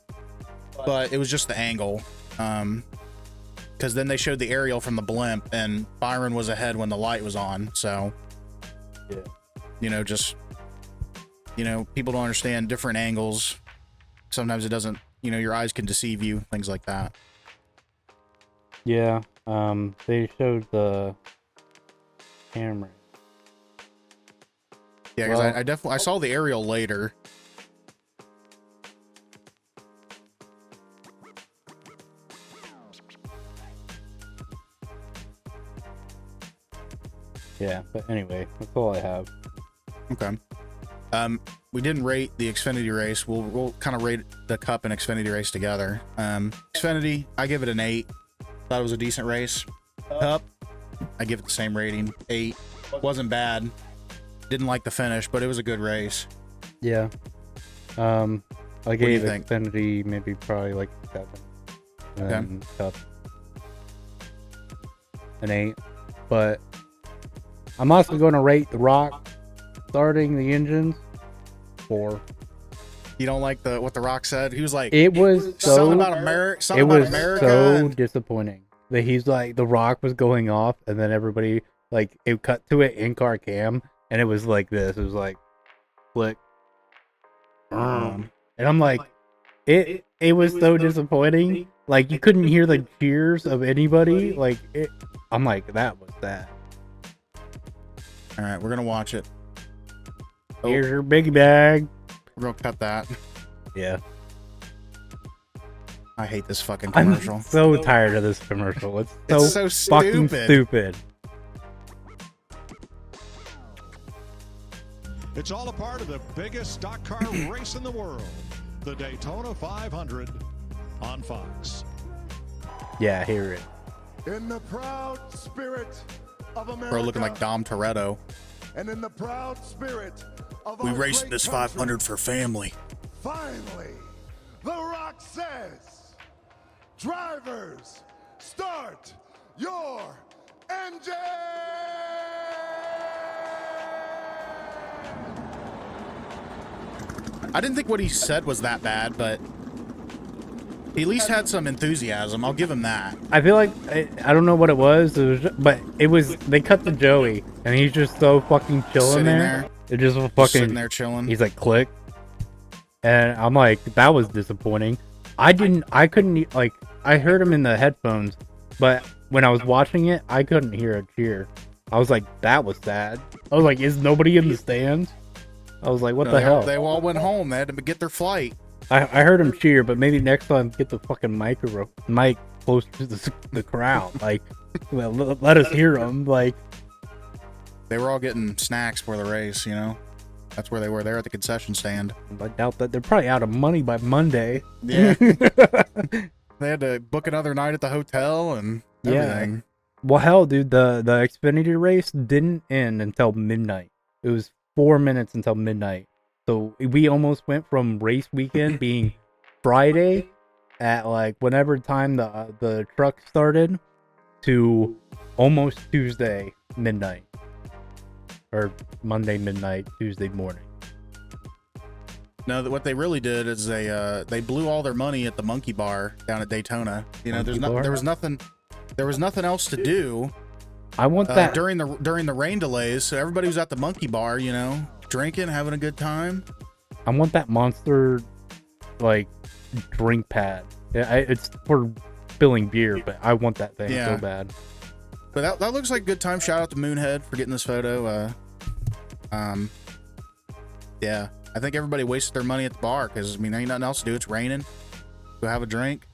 but it was just the angle. Because then they showed the aerial from the blimp, and Byron was ahead when the light was on. So,
yeah,
you know, just, you know, people don't understand different angles. Sometimes it doesn't, you know, your eyes can deceive you, things like that.
Yeah, they showed the camera.
Yeah, because I definitely, I saw the aerial later.
Yeah, but anyway, that's all I have.
Okay. We didn't rate the Xfinity race. We'll kind of rate the Cup and Xfinity race together. Xfinity, I give it an 8. Thought it was a decent race. Cup, I give it the same rating, 8. Wasn't bad. Didn't like the finish, but it was a good race.
Yeah. I
do you
gave
think?
Xfinity maybe probably like 7. And Cup an 8. But I'm also going to rate the Rock starting the engines 4.
You don't like what the Rock said? He was like,
It was
something
so
about America.
it
Something about
was
America.
so
and-
disappointing that he's like the Rock was going off, and then everybody like it cut to it in car cam, and it was like this. It was like flick, and I'm like, it was so disappointing. Like you couldn't hear the cheers of anybody. Like it, I'm like that was that.
All right, we're gonna watch it. Oh.
Here's your biggie bag.
We're gonna cut that.
Yeah,
I hate this fucking commercial.
I'm so tired of this commercial. It's so,
It's so
fucking
stupid.
stupid.
It's all a part of the biggest stock car race in the world, the Daytona 500 on Fox.
Yeah, hear it.
In the proud spirit of America,
Bro, looking like Dom Toretto.
and in the proud spirit of
We
our
raced
great
this
country,
500 for family.
Finally, The Rock says, drivers, start your engine!
I didn't think what he said was that bad, but he at least had some enthusiasm. I'll give him that.
I feel like I don't know what it was, but it was they cut to Joey and he's just so fucking chilling
Sitting
there.
there.
It just
Just
fucking
sitting there chilling.
he's like click, and I'm like that was disappointing. I couldn't like I heard him in the headphones, but when I was watching it, I couldn't hear a cheer. I was like that was sad. I was like, is nobody in the stands? I was like, what
No,
the
they all-
hell?
They all went home. They had to get their flight.
I heard him cheer, but maybe next time get the fucking mic closer to the crowd. Like, well, let us hear him. Like,
They were all getting snacks for the race, you know? That's where they were. There at the concession stand.
I doubt that they're probably out of money by Monday.
Yeah. They had to book another night at the hotel and everything.
Well, hell, dude, the Xfinity race didn't end until midnight. It was 4 minutes until midnight. So we almost went from race weekend being Friday at like whenever time the truck started to almost Tuesday midnight. Or Monday midnight, Tuesday morning.
No, what they really did is they blew all their money at the Monkey Bar down at Daytona. You know,
Monkey Bar?
there was nothing else to do
I want that.
during the rain delays. So everybody was at the Monkey Bar, you know, drinking, having a good time.
I want that monster, like, drink pad. It's for spilling beer, but I want that thing
Yeah.
so bad.
But that looks like a good time. Shout out to Moonhead for getting this photo. Yeah, I think everybody wasted their money at the bar because I mean, there ain't nothing else to do. It's raining. Go have a drink.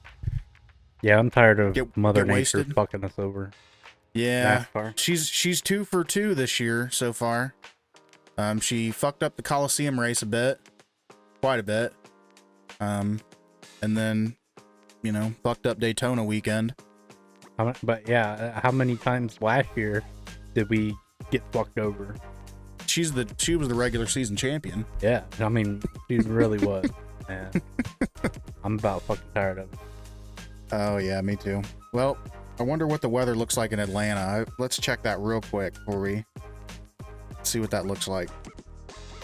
Yeah, I'm tired of
Get
Mother Nature
wasted.
fucking us over.
Yeah,
NASCAR.
she's 2 for 2 this year so far. She fucked up the Coliseum race a bit, quite a bit. And then, you know, fucked up Daytona weekend.
But yeah, how many times last year did we get fucked over?
She was the regular season champion.
Yeah, I mean, she really was. Man, I'm about fucking tired of it.
Oh yeah, me too. Well, I wonder what the weather looks like in Atlanta. Let's check that real quick before we see what that looks like.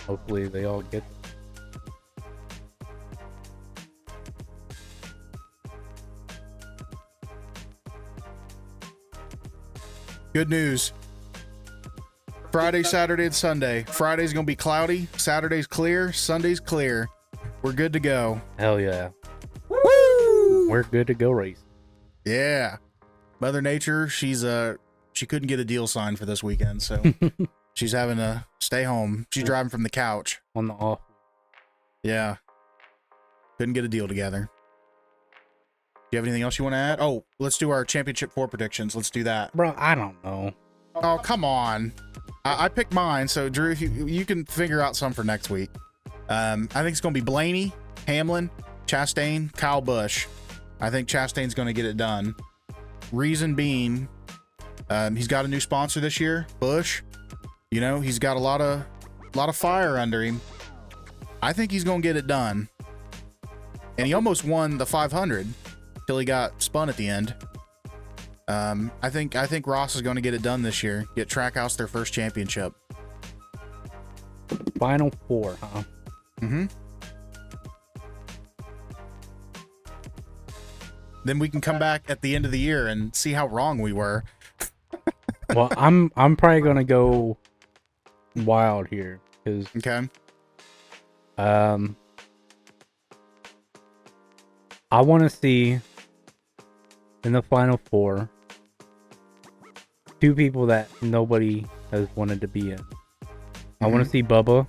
Hopefully they all get.
Good news. Friday, Saturday, and Sunday. Friday's gonna be cloudy. Saturday's clear. Sunday's clear. We're good to go.
Hell yeah. Woo! We're good to go race.
Yeah. Mother Nature, she couldn't get a deal signed for this weekend, so she's having to stay home. She's driving from the couch.
On the off.
Yeah. Couldn't get a deal together. Do you have anything else you want to add? Oh, let's do our Championship 4 predictions. Let's do that.
Bro, I don't know.
Oh, come on. I picked mine, so Drew, you can figure out some for next week. I think it's going to be Blaney, Hamlin, Chastain, Kyle Busch. I think Chastain's going to get it done. Reason being, he's got a new sponsor this year, Busch. You know, he's got a lot of fire under him. I think he's going to get it done. And he almost won the 500 till he got spun at the end. I think Ross is going to get it done this year. Get Trackhouse their first championship.
Final 4, huh?
Mm-hmm. Then we can come back at the end of the year and see how wrong we were.
Well, I'm probably gonna go wild here because
Okay.
I want to see in the final 4 2 people that nobody has wanted to be in. I want to see Bubba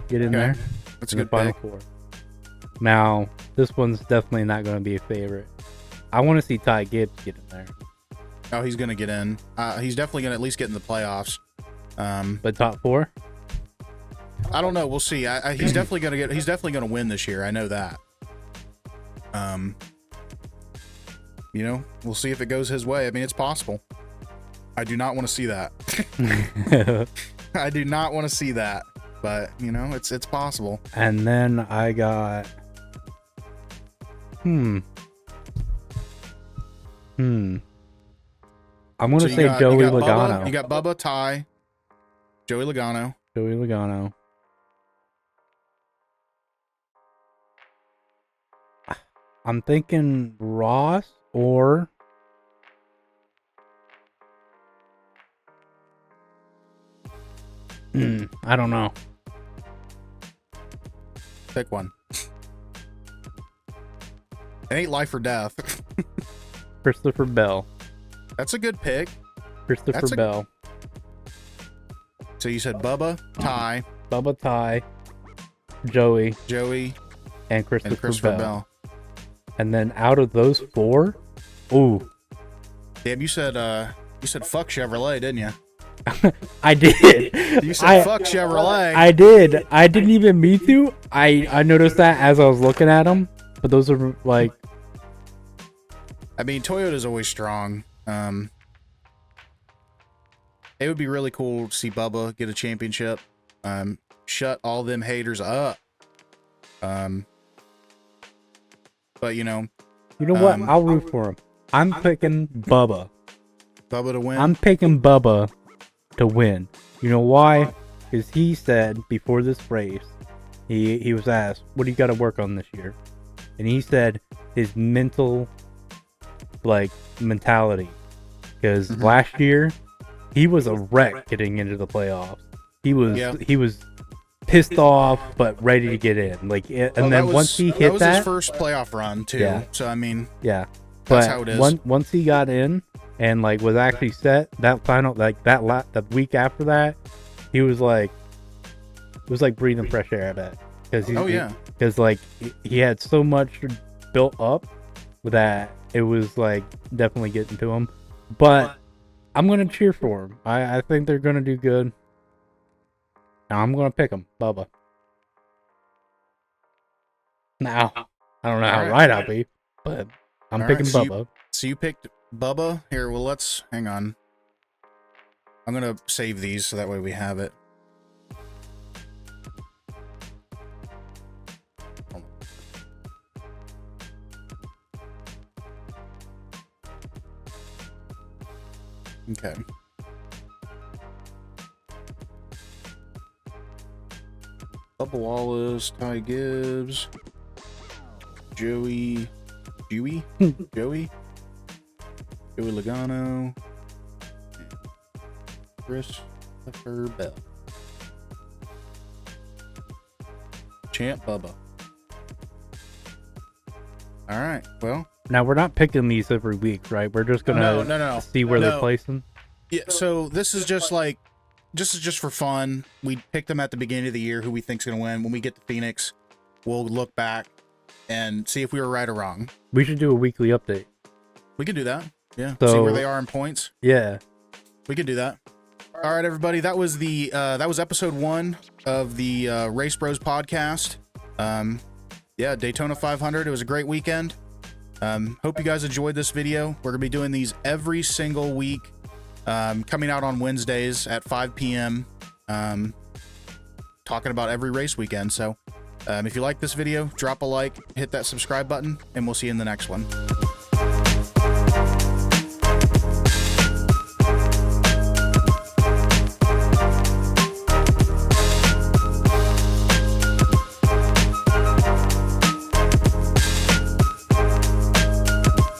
get in there.
That's a
in the
good
final
pick.
4. Now, this one's definitely not going to be a favorite. I want to see Ty Gibbs get in there.
Oh, he's going to get in. He's definitely going to at least get in the playoffs.
But top 4?
I don't know. We'll see. He's definitely going to get. He's definitely going to win this year. I know that. You know, we'll see if it goes his way. I mean, it's possible. I do not want to see that. I do not want to see that. But you know, it's possible.
And then I got. I'm gonna say Joey Logano.
You got Bubba, Ty, Joey Logano.
Joey Logano. I'm thinking Ross or I don't know.
Pick one. It ain't life or death.
Christopher Bell.
That's a good pick.
Christopher Bell.
So you said Bubba, Ty,
Bubba, Ty, Joey, and Christopher Bell. And then out of those 4, ooh.
Damn, you said fuck Chevrolet, didn't you?
I did.
You said fuck Chevrolet.
I did. I didn't even mean to. I noticed that as I was looking at them. But those are like.
I mean, Toyota's always strong. It would be really cool to see Bubba get a championship. Shut all them haters up. But you know
what? I'll root for him. I'm picking Bubba.
Bubba to win.
I'm picking Bubba to win. You know why? Because he said before this race, he was asked, "What do you got to work on this year?" And he said his mentality. Because last year he was a wreck getting into the playoffs. He was pissed off but ready to get in. Once he hit
was his first playoff run too. Yeah. So I mean,
yeah,
that's how it is.
Once he got in and was actually set, that final the week after that, he was like, it was like breathing fresh air. I bet because he had so much built up that it was definitely getting to him. But I'm gonna cheer for him. I think they're gonna do good. Now I'm gonna pick him, Bubba. Now I don't know how right I'll be, but I'm picking Bubba.
So you picked Bubba. Here, well, let's hang on. I'm gonna save these so that way we have it. Okay. Bubba Wallace, Ty Gibbs, Joey Logano, and Christopher Bell. Champ Bubba. All right. Well,
Now we're not picking these every week, right? We're just gonna
no.
see where they're placing.
yeah. So this is just for fun. We picked them at the beginning of the year who we think's gonna win. When we get to Phoenix, we'll look back and see if we were right or wrong.
We should do a weekly update.
We can do that. Yeah.
So-
See where they are in points.
Yeah.
We can do that. All right, everybody. That was episode 1 of the Race Bros podcast. Yeah, Daytona 500. It was a great weekend. Hope you guys enjoyed this video. We're gonna be doing these every single week, coming out on Wednesdays at 5 p.m. Talking about every race weekend. So if you like this video, drop a like, hit that subscribe button, and we'll see you in the next one.